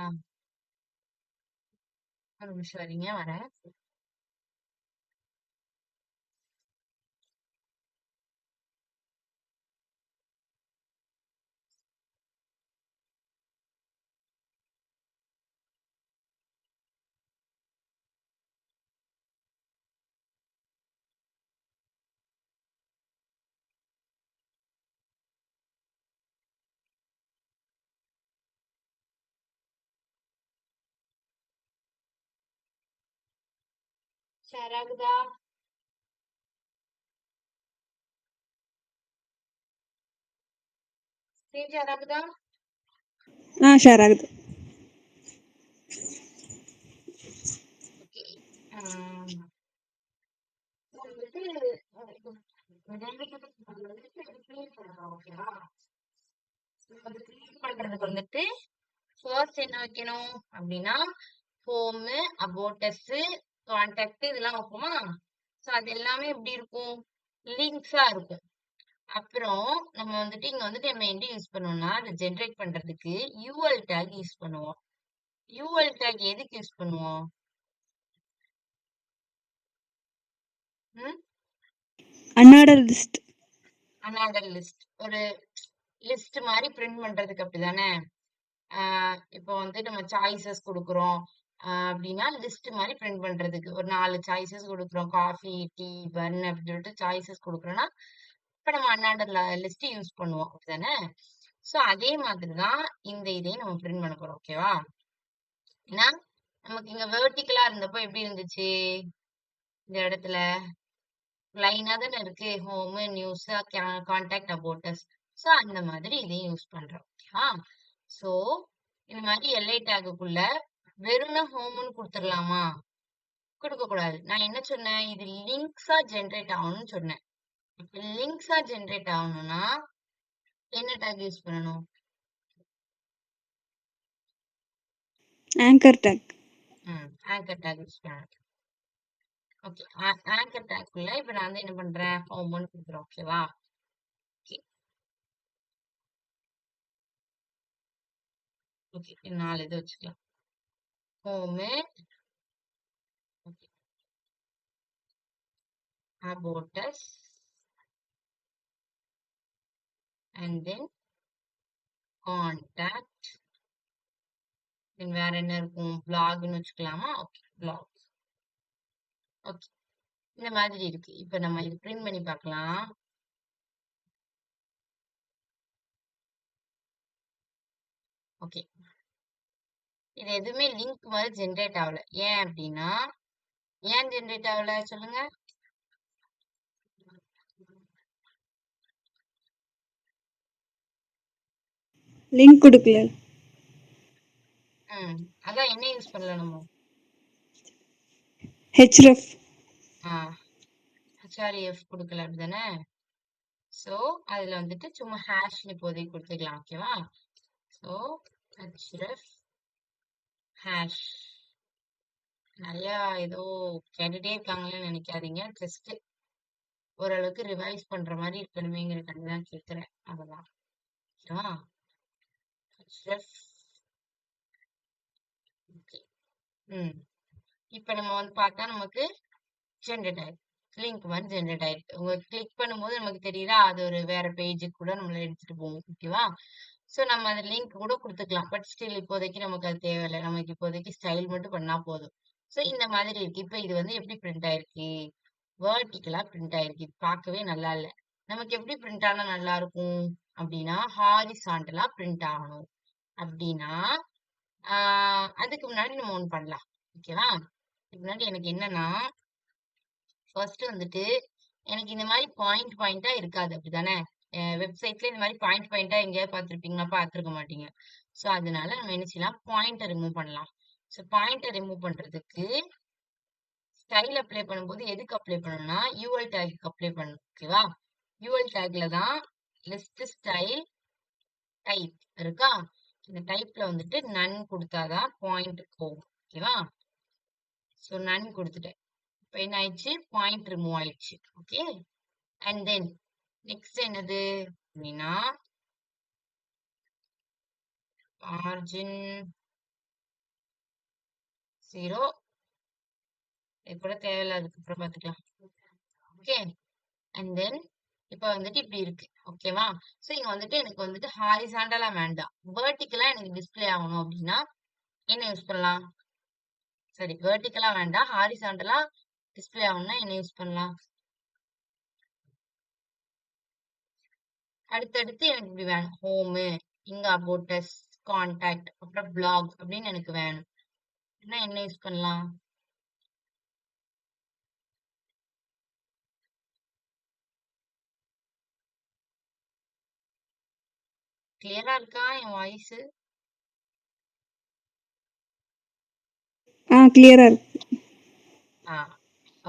ஒரு நிமிஷம் வரீங்க வரேன். ஷேர் ஆகுதா? ஸ்க்ரீன் ஷேர் ஆகுதா? ஷேர் ஆகுது. ஓகே. வந்துட்டு ஓகேவா? அது கிரியேட் பண்றதுக்கு வந்துட்டு ஃபர்ஸ்ட் என்ன வைக்கணும் அப்படின்னா ஹோமு, அபோட்டஸ், கான்டாக்ட் இதெல்லாம் வைப்போமா? சோ அது எல்லாமே எப்படி இருக்கும்? லிங்க்ஸா இருக்கும். அப்புறம் நம்ம வந்துட்டு இங்க வந்துட்டு நம்ம என்ன யூஸ் பண்ணுவோம்னா அதை ஜெனரேட் பண்றதுக்கு யூஎல் டேக் யூஸ் பண்ணுவோம். யூஎல் டேக் எதுக்கு யூஸ் பண்ணுவோம்? ம்? அன்ஆர்டர் லிஸ்ட். Another list. ஒரு லிஸ்ட் மாதிரி பிரிண்ட் பண்றதுக்கு அப்படிதானே? இப்போ வந்து நம்ம சாய்ஸஸ் குடுக்குறோம். அப்படின்னா லிஸ்ட் மாதிரி பிரிண்ட் பண்றதுக்கு ஒரு 4 சாய்ஸஸ் குடுக்குறோம். காஃபி, டீ, பன் அப்படின்னு சொல்லிட்டு சாய்ஸஸ் குடுக்குறோம்னா, இப்ப நம்ம அன்ஆர்டர் லிஸ்ட் யூஸ் பண்ணுவோம். அப்படிதானே? சோ அதே மாதிரி தான் இந்த இதையும் நம்ம பிரிண்ட் பண்ண போறோம். ஓகேவா? ஏன்னா நமக்கு இங்க வெர்டிகலா இருந்தப்போ எப்படி இருந்துச்சு? இந்த இடத்துல லைனா தானே இருக்கு. Home, news, contact, about us. So அந்த மாதிரி இதையும் யூஸ் பண்றோம். ஓகேவா? சோ இந்த மாதிரி எல்ஐ டேக்குக்குள்ள வெறும்னா ஹோம்னு குடுத்துடலாமா? குடுக்க கூடாது. நான் என்ன சொன்னேன்? இது லிங்க்ஸா ஜெனரேட் ஆகணும்னு சொன்னேன். இப்ப லிங்க்ஸா ஜெனரேட் ஆகணும்னா என்ன டேக் யூஸ் பண்ணணும்? Anchor tag. Anchor tag use பண்ணணும். ஓகே. ஆங்கர் டேக்குள்ள இப்ப நான் வந்து என்ன பண்றேன்? ஹோம்னு குடுக்குறேன். ஓகேவா? ஓகே. ஓகே. 4 இது வச்சுக்கலாம். Home, okay. about us, and then contact, then வேற என்ன இருக்கும், blogன்னு வச்சுக்கலாமா? Okay, blog. ஓகே, இந்த மாதிரி இருக்கு. இப்ப நம்ம இது பிரிண்ட் பண்ணி பார்க்கலாம். ஓகே, இது எதுவுமே லிங்க் மாதிரி ஜென்ரேட் ஆகல. ஏன் அப்படின்னா, ஏன் ஜென்ரேட் ஆகல சொல்லுங்க. லிங்க் கொடுக்கல. அதான் என்ன யூஸ் பண்ணல நம்ம. href. HREF கொடுக்கல அப்படிதானே. ஸோ அதுல வந்துட்டு சும்மா ஹேஷ் இப்போதைக்கு கொடுத்துக்கலாம். ஓகேவா? So href hash. நிறைய ஏதோ கேட்டுட்டே இருக்காங்களேன்னு நினைக்காதீங்க. ஜஸ்ட் ஓரளவுக்கு ரிவைஸ் பண்ற மாதிரி இருக்கணுமேங்கிறதுக்காக தான் கேட்கிறேன். அதெல்லாம் ஓகேவா? href. ஓகே. இப்ப நம்ம வந்து பார்த்தா நமக்கு ஜென்ரேட் ஆயிருக்கு. லிங்க் மாதிரி ஜென்ரேட் ஆயிருக்கு. உங்களுக்கு கிளிக் பண்ணும்போது நமக்கு தெரியுதா, அது ஒரு வேற பேஜுக்கு கூட நம்மள எடுத்துட்டு போகும். ஓகேவா? ஸோ நம்ம அந்த லிங்க் கூட கொடுத்துக்கலாம். பட் ஸ்டில் இப்போதைக்கு நமக்கு அது தேவையில்லை. நமக்கு இப்போதைக்கு ஸ்டைல் மட்டும் பண்ணா போதும். ஸோ இந்த மாதிரி இருக்கு. இப்ப இது வந்து எப்படி பிரிண்ட் ஆயிருக்கு, வேர்டிக்கலா பிரிண்ட் ஆயிருக்கு. இது பார்க்கவே நல்லா இல்ல. நமக்கு எப்படி பிரிண்ட் ஆனா நல்லா இருக்கும் அப்படின்னா, ஹாரிசாண்டலா பிரிண்ட் ஆகணும். அப்படின்னா அதுக்கு முன்னாடி நம்ம ஒண்ணு பண்ணலாம். ஓகேவா? இதுக்கு முன்னாடி எனக்கு என்னன்னா, ஃபர்ஸ்ட் வந்துட்டு எனக்கு இந்த மாதிரி பாயிண்டா இருக்காது. அப்படிதானே? வெப்சைட்ல இந்த மாதிரி பாயிண்டா எங்கேயாவது பார்த்திருப்பீங்களா? பார்த்திருக்க மாட்டீங்க. ஸோ அதனால நம்ம என்ன செய்யலாம், பாயிண்டை ரிமூவ் பண்ணலாம். ஸோ பாயிண்டை ரிமூவ் பண்றதுக்கு ஸ்டைல் அப்ளை பண்ணும்போது எதுக்கு அப்ளை பண்ணணும்னா, யூஎல் டேக்கு அப்ளை பண்ணணும். ஓகேவா? யூஎல் டேக்ல தான் லிஸ்ட் ஸ்டைல் டைப் இருக்கா? இந்த டைப்ல வந்துட்டு நன் கொடுத்தாதான் பாயிண்ட் போகும். ஓகேவா? ஸோ நன் கொடுத்துட்டேன். இப்போ என்ன ஆயிடுச்சு, பாயிண்ட் ரிமூவ் ஆயிடுச்சு. ஓகே, அண்ட் தென் நெக்ஸ்ட் என்னது அப்படின்னா, மார்ஜின் 0 இது கூட தேவையில்ல, அதுக்கப்புறம் பார்த்துக்கலாம். ஓகே, அண்ட் தென் இப்போ வந்துட்டு இப்படி இருக்கு. ஓகேவா? ஸோ இங்க வந்துட்டு எனக்கு வந்துட்டு ஹாரிசாண்டலா வேண்டாம், வெர்டிக்கலா எனக்கு டிஸ்பிளே ஆகணும் அப்படின்னா என்ன யூஸ் பண்ணலாம்? சரி, வெர்டிக்கலா வேண்டாம், ஹாரிசாண்டலா டிஸ்பிளே ஆகணும்னா என்ன யூஸ் பண்ணலாம்? அடுத்தடுத்து எனக்கு இப்படி வேணும். ஹோமு, இங்க அபவுட் அஸ், கான்டாக்ட், அப்புறம் பிளாக் அப்படின்னு எனக்கு வேணும். என்ன யூஸ் பண்ணலாம்? கிளியரா இருக்கா என் வாய்ஸ்? கிளியரா இருக்கு.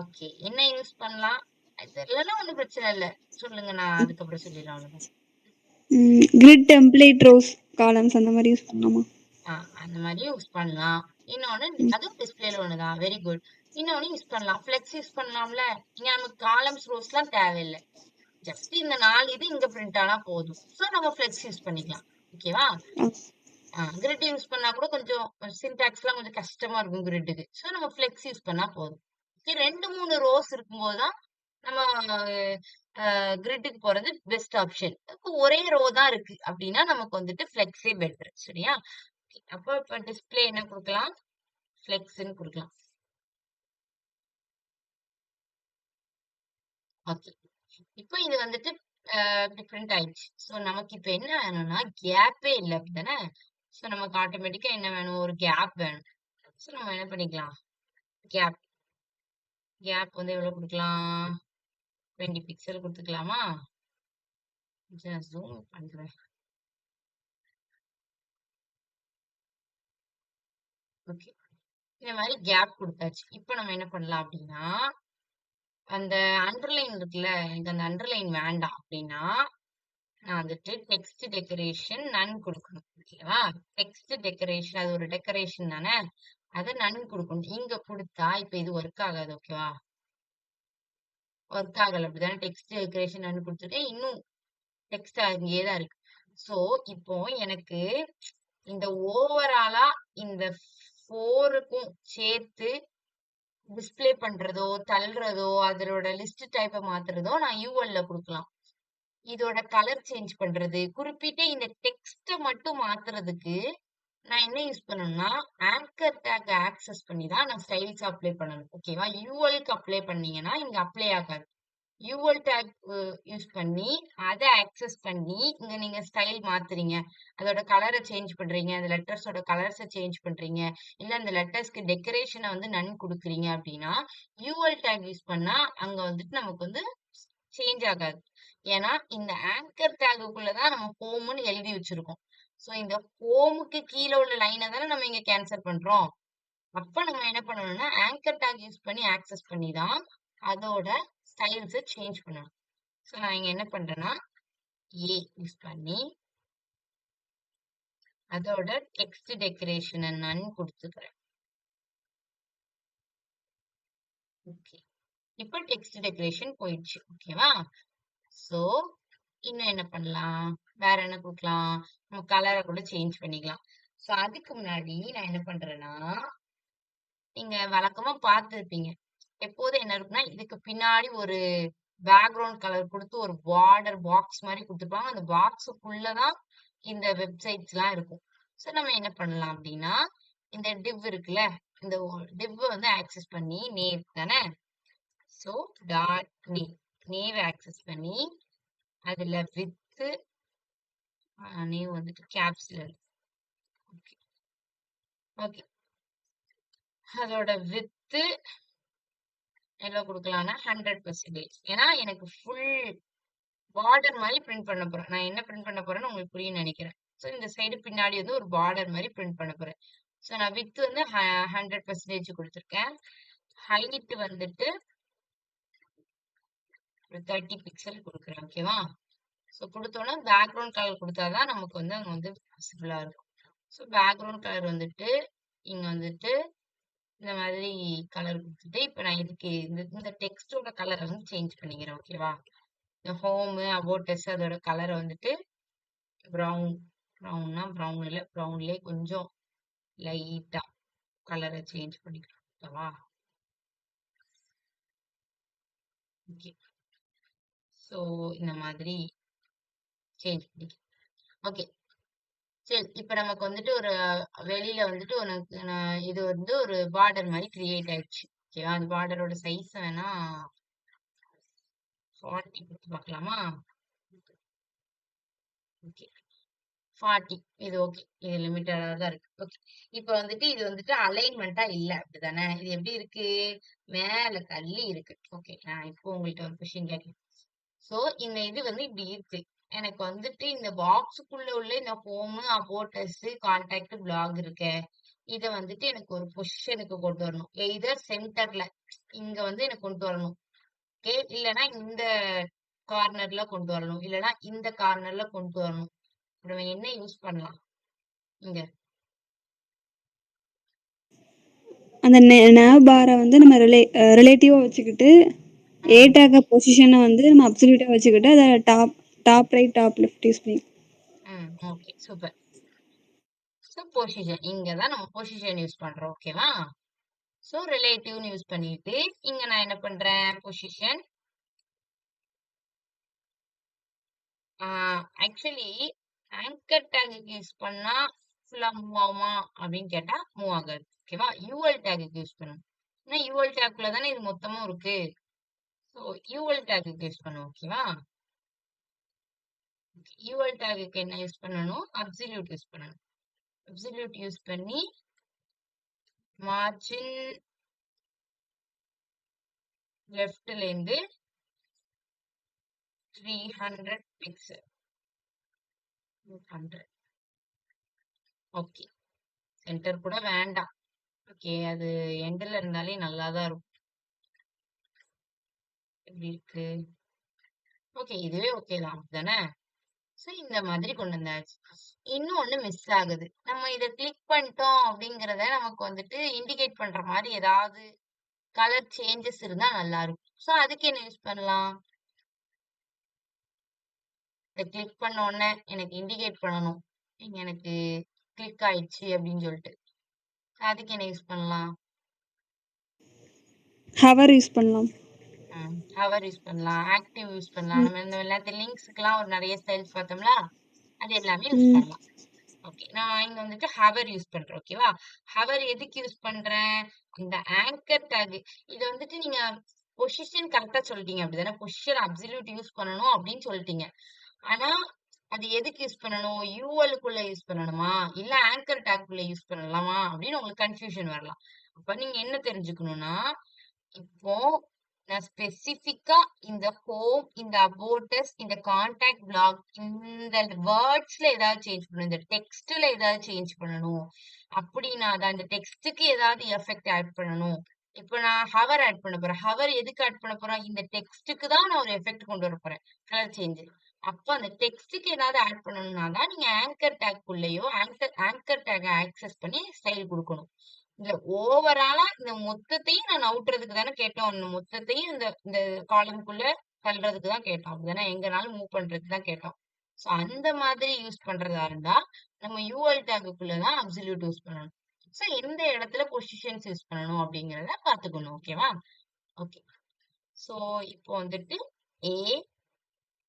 ஓகே, என்ன யூஸ் பண்ணலாம்? அது இல்லைன்னா ஒன்றும் பிரச்சனை இல்லை, சொல்லுங்க, நான் அதுக்கப்புறம் சொல்லிடலாம். அவ்வளவுதான். கிரிட் டெம்ப்ளேட் ரோஸ் காலம்ஸ் அந்த மாதிரி யூஸ் பண்ணலாமா? அந்த மாதிரி யூஸ் பண்ணலாம். இன்னொன்னு அதுவும் டிஸ்பிளேல ஒண்ணுதான். Very good. இன்னொன்னு யூஸ் பண்ணலாம், ஃபிளெக்ஸ் யூஸ் பண்ணலாம்ல. இங்க நமக்கு காலம்ஸ் ரோஸ் எல்லாம் தேவையில்லை. ஜஸ்ட் இந்த 4 இது இங்க பிரிண்ட் ஆனா போதும். ஸோ நம்ம ஃபிளெக்ஸ் யூஸ் பண்ணிக்கலாம். ஓகேவா? கிரிட் யூஸ் பண்ணா கூட கொஞ்சம் சின்டாக்ஸ் எல்லாம் கொஞ்சம் கஷ்டமா இருக்கும் கிரிட்டுக்கு. ஸோ நம்ம ஃபிளெக்ஸ் யூஸ் பண்ணா போதும். 2-3 ரோஸ் இருக்கும்போது தான் நம்ம கிரிட்டுக்கு போறது பெஸ்ட் ஆப்ஷன். ஒரே ரோ தான் இருக்கு அப்படின்னா நமக்கு வந்துட்டு ஃபிளெக்ஸே பெட்டர். சரியா? அப்போ இப்ப டிஸ்பிளே என்ன கொடுக்கலாம், ஃபிளெக்ஸ்ன்னு கொடுக்கலாம். ஓகே, இப்போ இது வந்துட்டு டிஃப்ரெண்ட் ஆயிடுச்சு. ஸோ நமக்கு இப்போ என்ன வேணும்னா, கேப்பே இல்லை அப்படிதானே. ஸோ நமக்கு ஆட்டோமேட்டிக்கா என்ன வேணும், ஒரு கேப் வேணும். ஸோ நம்ம என்ன பண்ணிக்கலாம், கேப் கேப் வந்து எவ்வளவு கொடுக்கலாம், 20 பிக்சல் கொடுத்துக்கலாமா? நான் ஜூம் பண்றேன். ஓகே, இந்த மாதிரி கேப் கொடுத்தாச்சு. இப்போ நம்ம என்ன பண்ணலாம் அப்படின்னா, அந்த அண்டர்லைன் இருக்குல்ல, எனக்கு அந்த அண்டர்லைன் வேண்டாம் அப்படின்னா நான் வந்துட்டு டெக்ஸ்ட் டெக்கரேஷன் நன் கொடுக்கணும். ஓகேவா? டெக்ஸ்ட் டெக்கரேஷன் அது ஒரு டெக்கரேஷன் தானே, அதை நன் கொடுக்கணும். இங்க கொடுத்தா இப்ப இது ஒர்க் ஆகாது. ஓகேவா? ஒர்க் ஆகல அப்படிதானே. டெக்ஸ்ட் டெக்கரேஷன் நன் கொடுத்துருக்கேன், இன்னும் டெக்ஸ்ட் அங்கேயே தான் இருக்கு. சோ இப்போ எனக்கு இந்த ஓவராலா இந்த 4க்கும் சேர்த்து டிஸ்ப்ளே பண்றதோ, தள்ளுறதோ, அதோட லிஸ்ட் டைப்ப மாத்துறதோ நான் ULல குடுக்கலாம். இதோட கலர் சேஞ்ச் பண்றது, குறிப்பிட்ட இந்த டெக்ஸ்ட்ட மட்டும் மாத்துறதுக்கு நான் என்ன யூஸ் பண்ணணும்னா, ஆங்கர் டேக் ஆக்சஸ் பண்ணி தான் நான் ஸ்டைல்ஸ் அப்ளை பண்ணணும். ஓகேவா? ULக்கு அப்ளை பண்ணீங்கன்னா, இங்க அப்ளை ஆகாது. UL டேக் யூஸ் பண்ணி, அத ஆக்சஸ் பண்ணி, இங்க நீங்க ஸ்டைல் மாத்துறீங்க. அதோட கலர சேஞ்ச் பண்றீங்க. அந்த லெட்டர்ஸோட கலர்ஸ சேஞ்ச் பண்றீங்க. இல்ல அந்த லெட்டர்ஸ்க்கு டெக்கரேஷன வந்து நன் குடுக்குறீங்க அப்டின்னா, UL டேக் யூஸ் பண்ணா, அங்க வந்துட்டு நமக்கு வந்து சேஞ்ச் ஆகாது. ஏன்னா, இந்த ஆங்கர் டேகுக்குள்ள தான் நம்ம ஹோம்ன்னு எழுதி வச்சிருக்கோம். சோ, இந்த ஹோமுக்கு கீழ உள்ள லைன தானே நம்ம இங்க கேன்சல் பண்றோம். அப்ப நம்ம என்ன பண்ணணும்னா, ஆங்கர் டேக் யூஸ் பண்ணி ஆக்சஸ் பண்ணி தான் அதோட ஸ்டைல்ஸ சேஞ்ச் பண்ணணும். சோ, நான் இங்க என்ன பண்றேன்னா, யூஸ் பண்ணி அதோட டெக்ஸ்ட் டெக்கரேஷன நன் குடுத்துக்கிறேன். ஓகே. இப்ப டெக்ஸ்ட் டெக்கரேஷன் போயிடுச்சு. ஓகேவா? சோ, இன்னும் என்ன பண்ணலாம்? வேற என்ன குடுக்கலாம்? நம்ம கலர கூட சேஞ்ச் பண்ணிக்கலாம். சோ, அதுக்கு முன்னாடி நான் என்ன பண்றேன்னா, நீங்க வழக்கமா பார்த்திருப்பீங்க. எப்போதும் என்ன இருக்குன்னா, இதுக்கு பின்னாடி ஒரு பேக்கிரவுண்ட் கலர் குடுத்து ஒரு பார்டர் பாக்ஸ் மாரி குடுத்துருப்பாங்க. அந்த பாக்ஸுக்குள்ள தான் இந்த வெப்சைட்ஸ்லாம் இருக்கும். சோ, நம்ம என்ன பண்ணலாம் அப்டின்னா, இந்த டிவ் இருக்குல்ல, இந்த டிவ்வ வந்து ஆக்சஸ் பண்ணி நேவ் தானே. சோ, டாட் நேவ் ஆக்சஸ் பண்ணி, அதுல வித்து நேவ் வந்துட்டு கேப்ஸ்ல இருக்கு. ஓகே. ஓகே. அதோட வித்து எவ்வளோ குடுக்கலாம்னா 100%. ஏன்னா எனக்கு ஃபுல் பார்டர் மாரி பிரிண்ட் பண்ண போறேன். நான் என்ன பிரிண்ட் பண்ண போறேன்னு உங்களுக்கு புரியும்னு நெனைக்கிறேன். சோ இந்த சைடு பின்னாடி வந்து ஒரு பார்டர் மாரி பிரிண்ட் பண்ண போறேன். சோ நான் விட்த் வந்து 100% குடுத்துருக்கேன். ஹைட் வந்துட்டு ஒரு 30 பிக்சல் குடுக்குறேன். ஓகேவா? சோ குடுத்தோனே பேக்கிரவுண்ட் கலர் குடுத்தா தான் நமக்கு வந்து அங்க வந்து விசிபிளா இருக்கும். சோ பேக்கிரவுண்ட் கலர் வந்துட்டு இங்க வந்துட்டு இந்த மாதிரி கலர் குடுத்துட்டு, இப்ப நான் இதுக்கு இந்த டெக்ஸ்ட்டோட கலர வந்து சேஞ்ச் பண்ணிக்கிறேன். ஓகேவா? இந்த ஹோமு, அபௌட் அஸ் அதோட கலர வந்துட்டு ப்ரவுன் ப்ரவுன் இல்ல. ப்ரவுன்லயே கொஞ்சம் லைட்டா கலர சேஞ்ச் பண்ணிக்கலாம். ஓகேவா? ஓகே. சோ, இந்த மாதிரி சேஞ்ச் பண்ணிக்கலாம். ஓகே. சரி. இப்ப நமக்கு வந்துட்டு ஒரு வெளியில வந்துட்டு உனக்கு இது வந்து ஒரு பார்டர் மாரி கிரியேட் ஆயிடுச்சு. ஓகேவா? அந்த பார்டரோட சைஸ் வேணா 40 குடுத்து பார்க்கலாமா? ஓகே. 40 இது ஓகே. இது லிமிட்டடா தான் இருக்கு. ஓகே. இப்ப வந்துட்டு இது வந்துட்டு அலைன்மென்ட்டா இல்ல. அப்படிதானே? இது எப்படி இருக்கு? மேல தள்ளி இருக்கு. ஓகே. நான் இப்போ உங்கள்ட்ட ஒரு கொஸ்டின் கேட்கிறேன். சோ, இந்த இது வந்து இப்படி இருக்கு. எனக்கு வந்துட்டு இந்த பாக்ஸுக்குள்ள உள்ள இந்த home, about us, contact, blog இருக்கே. இத வந்துட்டு எனக்கு ஒரு பொசிஷனுக்கு கொண்டு வரணும். எய்தர் சென்டர்ல இங்க வந்து எனக்கு கொண்டு வரணும். ஓகே. இல்லன்னா இந்த கார்னர்ல கொண்டு வரணும். இல்லன்னா இந்த கார்னர்ல கொண்டு வரணும். நம்ம என்ன யூஸ் பண்ணலாம்? இங்க. அந்த nav பார வந்து நம்ம ரிலேட்டிவா வச்சுக்கிட்டு, ஏ ம். டேக் பொசிஷன வந்து நம்ம அப்சல்யூட்டா வச்சுக்கிட்டு, அத top right, top left use பண்ணி ம். ஓகே. சூப்பர். So, position. இங்க தான் நம்ம பொசிஷன் யூஸ் பண்றோம். ஓகேவா? சோ, ரிலேட்டிவ்னு யூஸ் பண்ணிட்டு, இங்க நான் என்ன பண்றேன்? பொசிஷன். ஆக்சுவலி ஆங்கர் டேகுக்கு யூஸ் பண்ணா ஃபுல்லா மூவ் ஆகுமா அப்படின்னு கேட்டா மூவ் ஆகாது. ஓகேவா? யூஎல் டேகுக்கு யூஸ் பண்ணணும். ஏன்னா யூஎல் டேக்குள்ள தானே இது மொத்தமும் இருக்கு. ஸோ யூஎல் டேகுக்கு யூஸ் பண்ணுவோம். ஓகேவா? யூஎல் டேகுக்கு என்ன யூஸ் பண்ணணும்? அப்சல்யூட் யூஸ் பண்ணணும். அப்சல்யூட் யூஸ் பண்ணி மார்ஜின் லெஃப்ட்ல இருந்து 300 பிக்சல். 200. ஓகே. சென்டர் கூட வேண்டாம். ஓகே. அது எண்ட்ல இருந்தாலே நல்லா தான் இருக்கும். எப்படி இருக்கு? ஓகே. இதுவே ஓகே தான். அப்படிதானே? சோ இந்த மாதிரி கொண்டு வந்தாச்சு. இன்னொன்னு மிஸ் ஆகுது. நம்ம இத கிளிக் பண்ணிட்டோம் அப்படிங்கிறத நமக்கு வந்துட்டு இண்டிகேட் பண்ற மாரி ஏதாவது கலர் சேஞ்சஸ் இருந்தா நல்லா இருக்கும். சோ அதுக்கு என்ன யூஸ் பண்ணலாம்? இத கிளிக் பண்ண உடனே எனக்கு இண்டிகேட் பண்ணணும். இங்க எனக்கு கிளிக் ஆயிடுச்சு அப்படின்னு சொல்லிட்டு. அதுக்கு என்ன யூஸ் பண்ணலாம்? ஹவர் யூஸ் பண்ணலாம். ஹவர் யூஸ் பண்ணலாம், ஆக்டிவ் யூஸ் பண்ணலாம். ம். நம்ம இந்த எல்லாத்த லிங்க்ஸ்க்குலாம் ஒரு நெறைய ஸ்டைல்ஸ் பார்த்தோம்ல, அது எல்லாமே யூஸ் ம். பண்ணலாம். ஓகே. நான் இங்க வந்துட்டு ஹவர் யூஸ் பண்றேன். ஓகேவா? ஹவர் எதுக்கு யூஸ் பண்றேன்? இந்த ஆங்கர் டேக் இது வந்துட்டு நீங்க பொசிஷன் கரெக்ட்டா சொல்லிட்டீங்க அப்படிதானே? பொசிஷன் அப்சல்யூட் யூஸ் பண்ணணும் அப்படின்னு சொல்லிட்டீங்க. ஆனா, அது எதுக்கு யூஸ் பண்ணணும்? யுஎல்க்குள்ள யூஸ் பண்ணணுமா? இல்ல ஆங்கர் டேக்குள்ள யூஸ் பண்ணலாமா? அப்படின்னு உங்களுக்கு கன்ஃப்யூஷன் வரலாம். அப்ப நீங்க என்ன தெரிஞ்சுக்கணும்னா, இப்போ நான் ஸ்பெசிஃபிக்கா இந்த ஹோம், இந்த அபோட் அஸ், இந்த கான்டாக்ட் பிளாக் இந்த வேர்ட்ஸ்ல ஏதாவது சேஞ்ச் பண்ணணும். இந்த டெக்ஸ்ட்ல ஏதாவது சேஞ்ச் பண்ணணும். அப்படின்னா தான் இந்த டெக்ஸ்ட்க்கு ஏதாவது எஃபெக்ட் ஆட் பண்ணணும். இப்போ நான் ஹவர் ஆட் பண்ண போறேன். ஹவர் எதுக்கு ஆட் பண்ண போறேன்? இந்த டெக்ஸ்ட்க்கு தான் நான் ஒரு எஃபெக்ட் கொண்டு வர போறேன். Colour change. அப்ப அந்த டெக்ஸ்ட்க்கு ஏதாவது ஆட் பண்ணணும்னா தான் நீங்க ஆங்கர் டேக் குள்ளேயோ ஆங்கர் டேக் ஆக்சஸ் பண்ணி ஸ்டைல் குடுக்கணும். இல்ல ஓவராலா இந்த மொத்தத்தையும் நான் நவுத்துறதுக்கு தானே கேட்டோம். இந்த மொத்தத்தையும் இந்த இந்த காலம்க்குள்ள தள்ளுறதுக்கு தான் கேட்டோம். அப்படிதானே? எங்கனாலும் மூவ் பண்றதுக்கு தான் கேட்டோம். சோ அந்த மாதிரி யூஸ் பண்றதா இருந்தா, நம்ம யுஎல் டேக்குக்குள்ள தான் அப்சல்யூட் யூஸ் பண்ணணும். சோ எந்த இடத்துல பொசிஷன்ஸ் யூஸ் பண்ணணும் அப்படிங்கிறத பார்த்துக்கணும். ஓகேவா? ஓகே. சோ இப்போ வந்துட்டு ஏ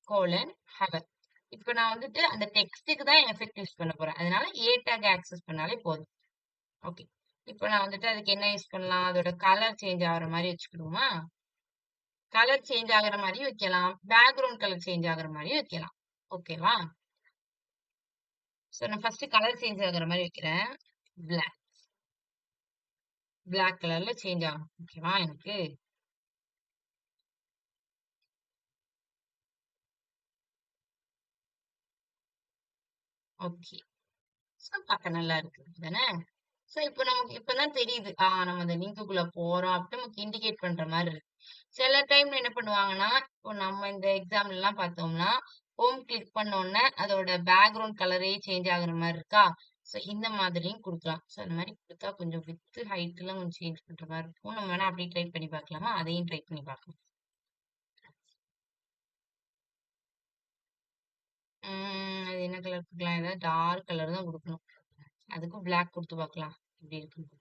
கோலன் ஹவர். இப்ப நான் வந்துட்டு அந்த டெக்ஸ்ட்க்கு தான் எஃபெக்ட் யூஸ் பண்ண போறேன். அதனால ஏ டேக் ஆக்சஸ் பண்ணாலே போதும். ஓகே. இப்ப நான் வந்துட்டு அதுக்கு என்ன யூஸ் பண்ணலாம்? அதோட கலர் சேஞ்ச் ஆகுற மாரி வச்சுக்கிடுவோமா? கலர் சேஞ்ச் ஆகுற மாரி வைக்கலாம். பேக்கிரவுண்ட் கலர் சேஞ்ச் ஆகுற மாரியும் வைக்கலாம். ஓகேவா? சோ நான் ஃபர்ஸ்ட் கலர் சேஞ்ச் ஆகுற மாரி வைக்கிறேன். பிளாக். பிளாக் கலர்ல சேஞ்ச் ஆகும். ஓகேவா எனக்கு? ஓகே. சோ பார்க்க நல்லா இருக்கு. அப்படிதானே? சோ இப்ப நமக்கு இப்பதான் தெரியுது. நம்ம அந்த லிங்க்குள்ள போறோம் அப்படி நமக்கு இண்டிகேட் பண்ற மாரி இருக்கு. சில டைம்ல என்ன பண்ணுவாங்கன்னா, இப்போ நம்ம இந்த எக்ஸாம்லலாம் பார்த்தோம்னா, ஹோம் கிளிக் பண்ண உடனே அதோட பேக்கிரவுண்ட் கலரே சேஞ்ச் ஆகுற மாரி இருக்கா? சோ இந்த மாதிரியும் குடுக்கலாம். சோ அந்த மாரி குடுத்தா கொஞ்சம் விட்த், ஹைட்லாம் கொஞ்சம் சேஞ்ச் பண்ற மாரி இருக்கும். நம்ம வேணா அப்படி ட்ரை பண்ணி பார்க்கலாமா? அதையும் ட்ரை பண்ணி பார்க்கலாம். அது என்ன கலர் குடுக்கலாம்? ஏதாவது டார்க் கலர் தான் குடுக்கணும். அதுக்கும் பிளாக் குடுத்து பார்க்கலாம். எப்படி இருக்குன்னு.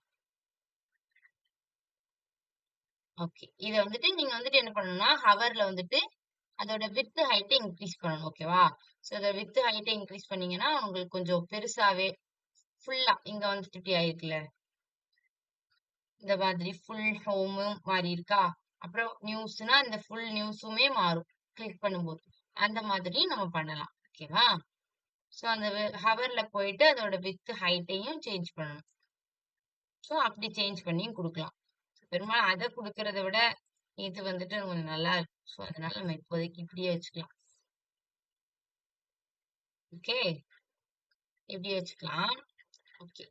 ஓகே. இத வந்துட்டு நீங்க வந்துட்டு என்ன பண்ணணும்னா, ஹவர்ல வந்துட்டு அதோட விட்த் ஹைட்ட இன்கிரீஸ் பண்ணணும். ஓகேவா? சோ அத விட்த் ஹைட்ட இன்கிரீஸ் பண்ணீங்கன்னா, உங்களுக்கு கொஞ்சம் பெருசாவே ஃபுல்லா இங்க வந்துட்டு இப்படி ஆயிருக்குல்ல. இந்த மாதிரி ஃபுல் ஹோமும் மாறி இருக்கா? அப்புறம் நியூஸ்னா இந்த ஃபுல் நியூஸுமே மாறும். கிளிக் பண்ணும்போது. அந்த மாதிரி நம்ம பண்ணலாம். ஓகேவா? சோ அந்த ஹவர்ல போயிட்டு அதோட விட்த் ஹைட்டையும் சேஞ்ச் பண்ணணும். சோ அப்படி சேஞ்ச் பண்ணியும் குடுக்கலாம். பெரும்பாலும் அத குடுக்கறத விட, இது வந்துட்டு கொஞ்சம் நல்லா இருக்கு. சோ அதனால நம்ம இப்போதைக்கு இப்படியே வச்சுக்கலாம். ஓகே. இப்படியே வச்சுக்கலாம். ஓகே.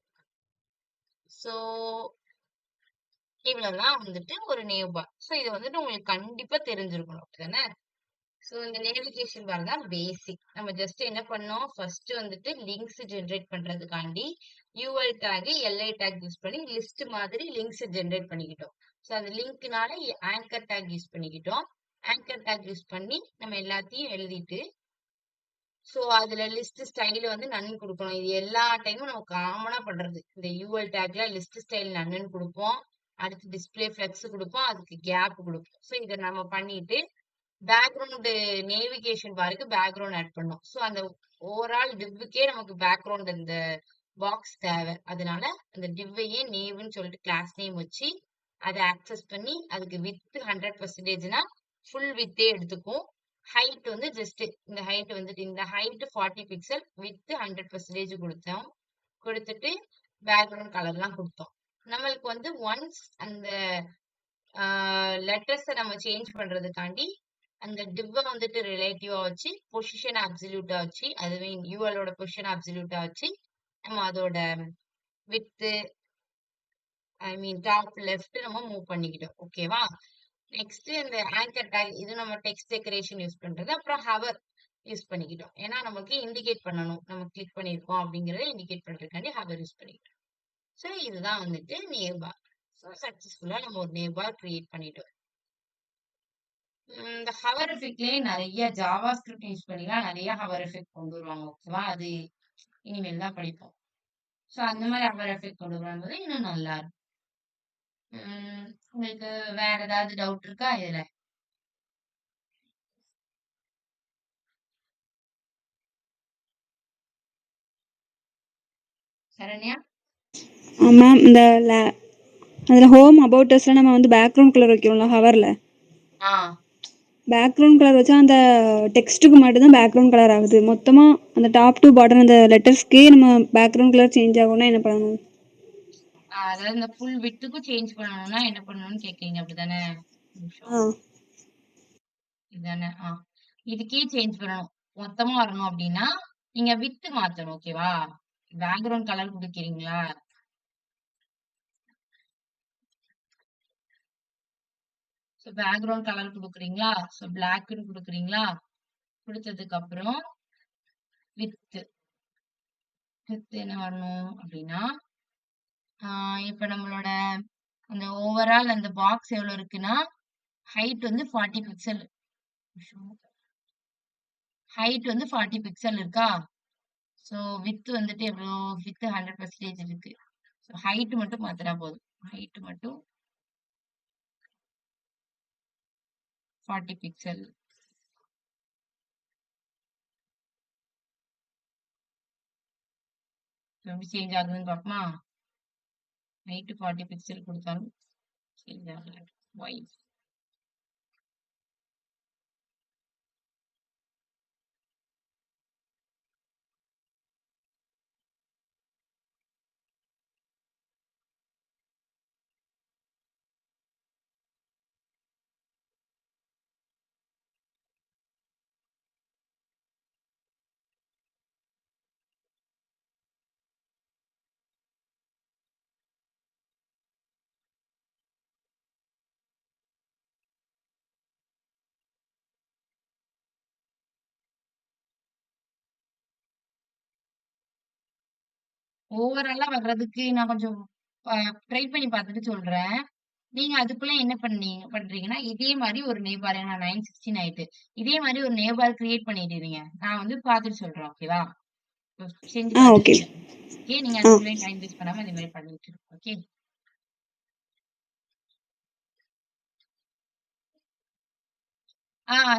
சோ இவ்வளவுதான் வந்துட்டு ஒரு நேம் பார். சோ இது வந்துட்டு உங்களுக்கு கண்டிப்பா தெரிஞ்சிருக்கணும். அப்படிதானே? சோ இந்த நேவிகேஷன் பார் தான் பேசிக். நம்ம ஜஸ்ட் என்ன பண்ணோம்? ஃபர்ஸ்ட் வந்துட்டு லிங்க்ஸ் ஜெனரேட் பண்றதுக்காண்டி UL tag, LI tag use பண்ணி லிஸ்ட் மாதிரி லிங்க்ஸ் ஜெனரேட் பண்ணிக்கிட்டோம். சோ அந்த லிங்க்னால ஆங்கர் டேக் யூஸ் பண்ணிக்கிட்டோம். ஆங்கர் டேக் யூஸ் பண்ணி நம்ம எல்லாத்தையும் எழுதிட்டு சோ அதுல லிஸ்ட் ஸ்டைல் வந்து நன் குடுக்கணும். இது எல்லா டைமும் நம்ம காமனா பண்றது. இந்த யுஎல் டேக்ல லிஸ்ட் ஸ்டைல் நன்னு குடுப்போம். அடுத்து டிஸ்ப்ளே ஃப்ளெக்ஸ் குடுப்போம். அதுக்கு கேப் குடுப்போம். சோ இத நம்ம பண்ணிட்டு பேக்கிரவுண்ட் நேவிகேஷன் பாருக்கு பேக்கிரவுண்ட் ஆட் பண்ணோம். சோ அந்த ஓவரால் டிவ்வுக்கே நமக்கு பேக்கிரவுண்ட் இந்த பாக்ஸ் தேவை. அதனால அந்த டிவ்வையே நேவ்ன்னு சொல்லிட்டு கிளாஸ் நேம் வச்சு அத ஆக்சஸ் பண்ணி அதுக்கு வித் 100%னா ஃபுல் வித்தே எடுத்துக்கும். ஹைட் வந்து ஜஸ்ட் இந்த ஹைட் வந்துட்டு இந்த ஹைட் 40 பிக்சல் வித் 100% குடுத்தோம். குடுத்துட்டு பேக்கிரவுண்ட் கலர்லாம் குடுத்தோம். நம்மளுக்கு வந்து ஒன்ஸ் அந்த லெட்டர்ஸ நம்ம சேஞ்ச் பண்றதுக்காண்டி அந்த டிவ்வ வந்துட்டு ரிலேட்டிவா வச்சு பொசிஷன் அப்சல்யூட்டா வச்சு அதுவே யூஎலோட பொசிஷன் அப்சல்யூட்டா வச்சு நம்ம அதோட with I mean top left நம்ம மூவ் பண்ணிக்கிட்டோம். ஓகேவா? நெக்ஸ்ட் இந்த ஆங்கர் டேக் இது நம்ம டெக்ஸ்ட் டெக்கரேஷன் யூஸ் பண்றது. அப்புறம் ஹவர் யூஸ் பண்ணிக்கிட்டோம். ஏன்னா நமக்கு இண்டிகேட் பண்ணணும். நம்ம கிளிக் பண்ணியிருக்கோம் அப்படிங்கறத இண்டிகேட் பண்றதுக்காண்டி ஹவர் யூஸ் பண்ணிக்கிட்டோம். சோ இதுதான் வந்துட்டு நேம் பார். சோ சக்சஸ்ஃபுல்லா நம்ம ஒரு நேம் பார் கிரியேட் பண்ணிட்டோம். இந்த ஹவர் எஃபெக்ட்லயே நெறைய ஜாவா ஸ்கிரிப்ட் யூஸ் பண்ணிலாம் நெறைய ஹவர் எஃபெக்ட் கொண்டு வருவாங்க. ஓகேவா? அது இனிமேல் தான் படிப்போம். சோ அந்த மாரி ஹவர் எஃபெக்ட் கொண்டு வரும்போது இன்னும் நல்லா இருக்கும். உங்களுக்கு வேற ஏதாவது டவுட் இருக்கா இதுல? சரண்யா? மேம் இந்த அதில் ஹோம் அபவுட் அஸ்ல நம்ம வந்து பேக்ரவுண்ட் கலர் வைக்கிறோம்ல ஹவரில், ஆ பேக்ரவுண்ட் கலர் வச்சா அந்த டெக்ஸ்ட்டுக்கு மட்டும்தான் பேக்ரவுண்ட் கலர் ஆகுது. மொத்தமாக அந்த டாப் டு பாட்டம் அந்த லெட்டர்ஸ்க்கே நம்ம பேக்ரவுண்ட் கலர் சேஞ்ச் ஆகும்னா என்ன பண்ணணும்? அதாவது இந்த ஃபுல் வித்துக்கும் சேஞ்ச் பண்ணணும்னா என்ன பண்ணணும்னு கேக்குறீங்க அப்படிதானே? ஒரு நிமிஷம். இதானே? இதுக்கே சேஞ்ச் பண்ணணும். மொத்தமா வரணும் அப்படின்னா நீங்க வித்து மாத்தணும். ஓகேவா? பேக்ரவுண்ட் கலர் கொடுக்கிறீங்களா? ஸோ பேக்ரவுண்ட் கலர் கொடுக்குறீங்களா? ஸோ பிளாக்னு கொடுக்குறீங்களா? கொடுத்ததுக்கு அப்புறம் வித்து வித்து என்ன வரணும் அப்படின்னா இப்ப நம்மளோட அந்த ஓவரால் அந்த பாக்ஸ் எவ்வளவு இருக்குன்னா ஹைட் வந்து 40 பிக்சல். ஹைட் வந்து 40 பிக்சல் இருக்கா? ஸோ வித் வந்துட்டு எவ்வளோ? வித் 100% இருக்கு. ஸோ ஹைட் மட்டும் மாத்தினா போதும். ஹைட் மட்டும் 40 பிக்சல். எப்படி சேஞ்ச் ஆகுதுன்னு பார்ப்போமா? ஹைட் 40 பிக்சல் கொடுத்தாலும் சேஞ்ச் ஆகல. ஒய்? ஓவராலா வர்றதுக்கு நான் கொஞ்சம் ட்ரை பண்ணி பார்த்துட்டு சொல்றேன். நீங்க அதுக்குள்ள என்ன பண்றீங்கன்னா இதே மாதிரி ஒரு நேபார், ஏன்னா 916 ஆயிட்டு, இதே மாதிரி ஒரு நேபார் கிரியேட் பண்ணிடுறீங்க. நான் வந்து பார்த்துட்டு சொல்றேன். ஓகேவா? செஞ்சு ஓகே. பார்த்துட்டு ஓகே. நீங்க அதுக்குள்ளே டைம் வேஸ்ட் பண்ணாம இந்த மாதிரி பண்ணிட்டு ஓகே.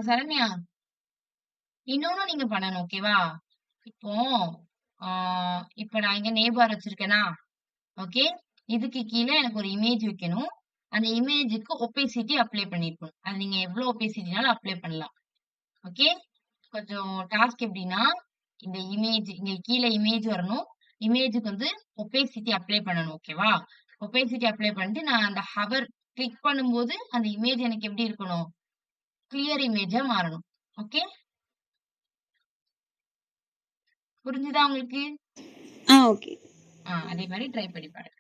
சரண்யா, இன்னொன்னும் நீங்க பண்ணணும். ஓகேவா? இப்போ இப்ப நான் இங்க நேபார் வச்சிருக்கேனா? ஓகே. இதுக்கு கீழே எனக்கு ஒரு இமேஜ் வைக்கணும். அந்த இமேஜுக்கு ஒபேசிட்டி அப்ளை பண்ணிருக்கணும். அது நீங்க எவ்வளவு ஒபேசிட்டினாலும் அப்ளை பண்ணலாம். ஓகே. கொஞ்சம் டாஸ்க் எப்படின்னா இந்த இமேஜ் இங்க கீழே இமேஜ் வரணும். இமேஜுக்கு வந்து ஒபேசிட்டி அப்ளை பண்ணணும். ஓகேவா? ஒபேசிட்டி அப்ளை பண்ணிட்டு நான் அந்த ஹவர் கிளிக் பண்ணும்போது அந்த இமேஜ் எனக்கு எப்படி இருக்கணும்? கிளியர் இமேஜா மாறணும். ஓகே. புரிஞ்சுதா உங்களுக்கு? ஓகே. அதே மாதிரி ட்ரை பண்ணி பாருங்க.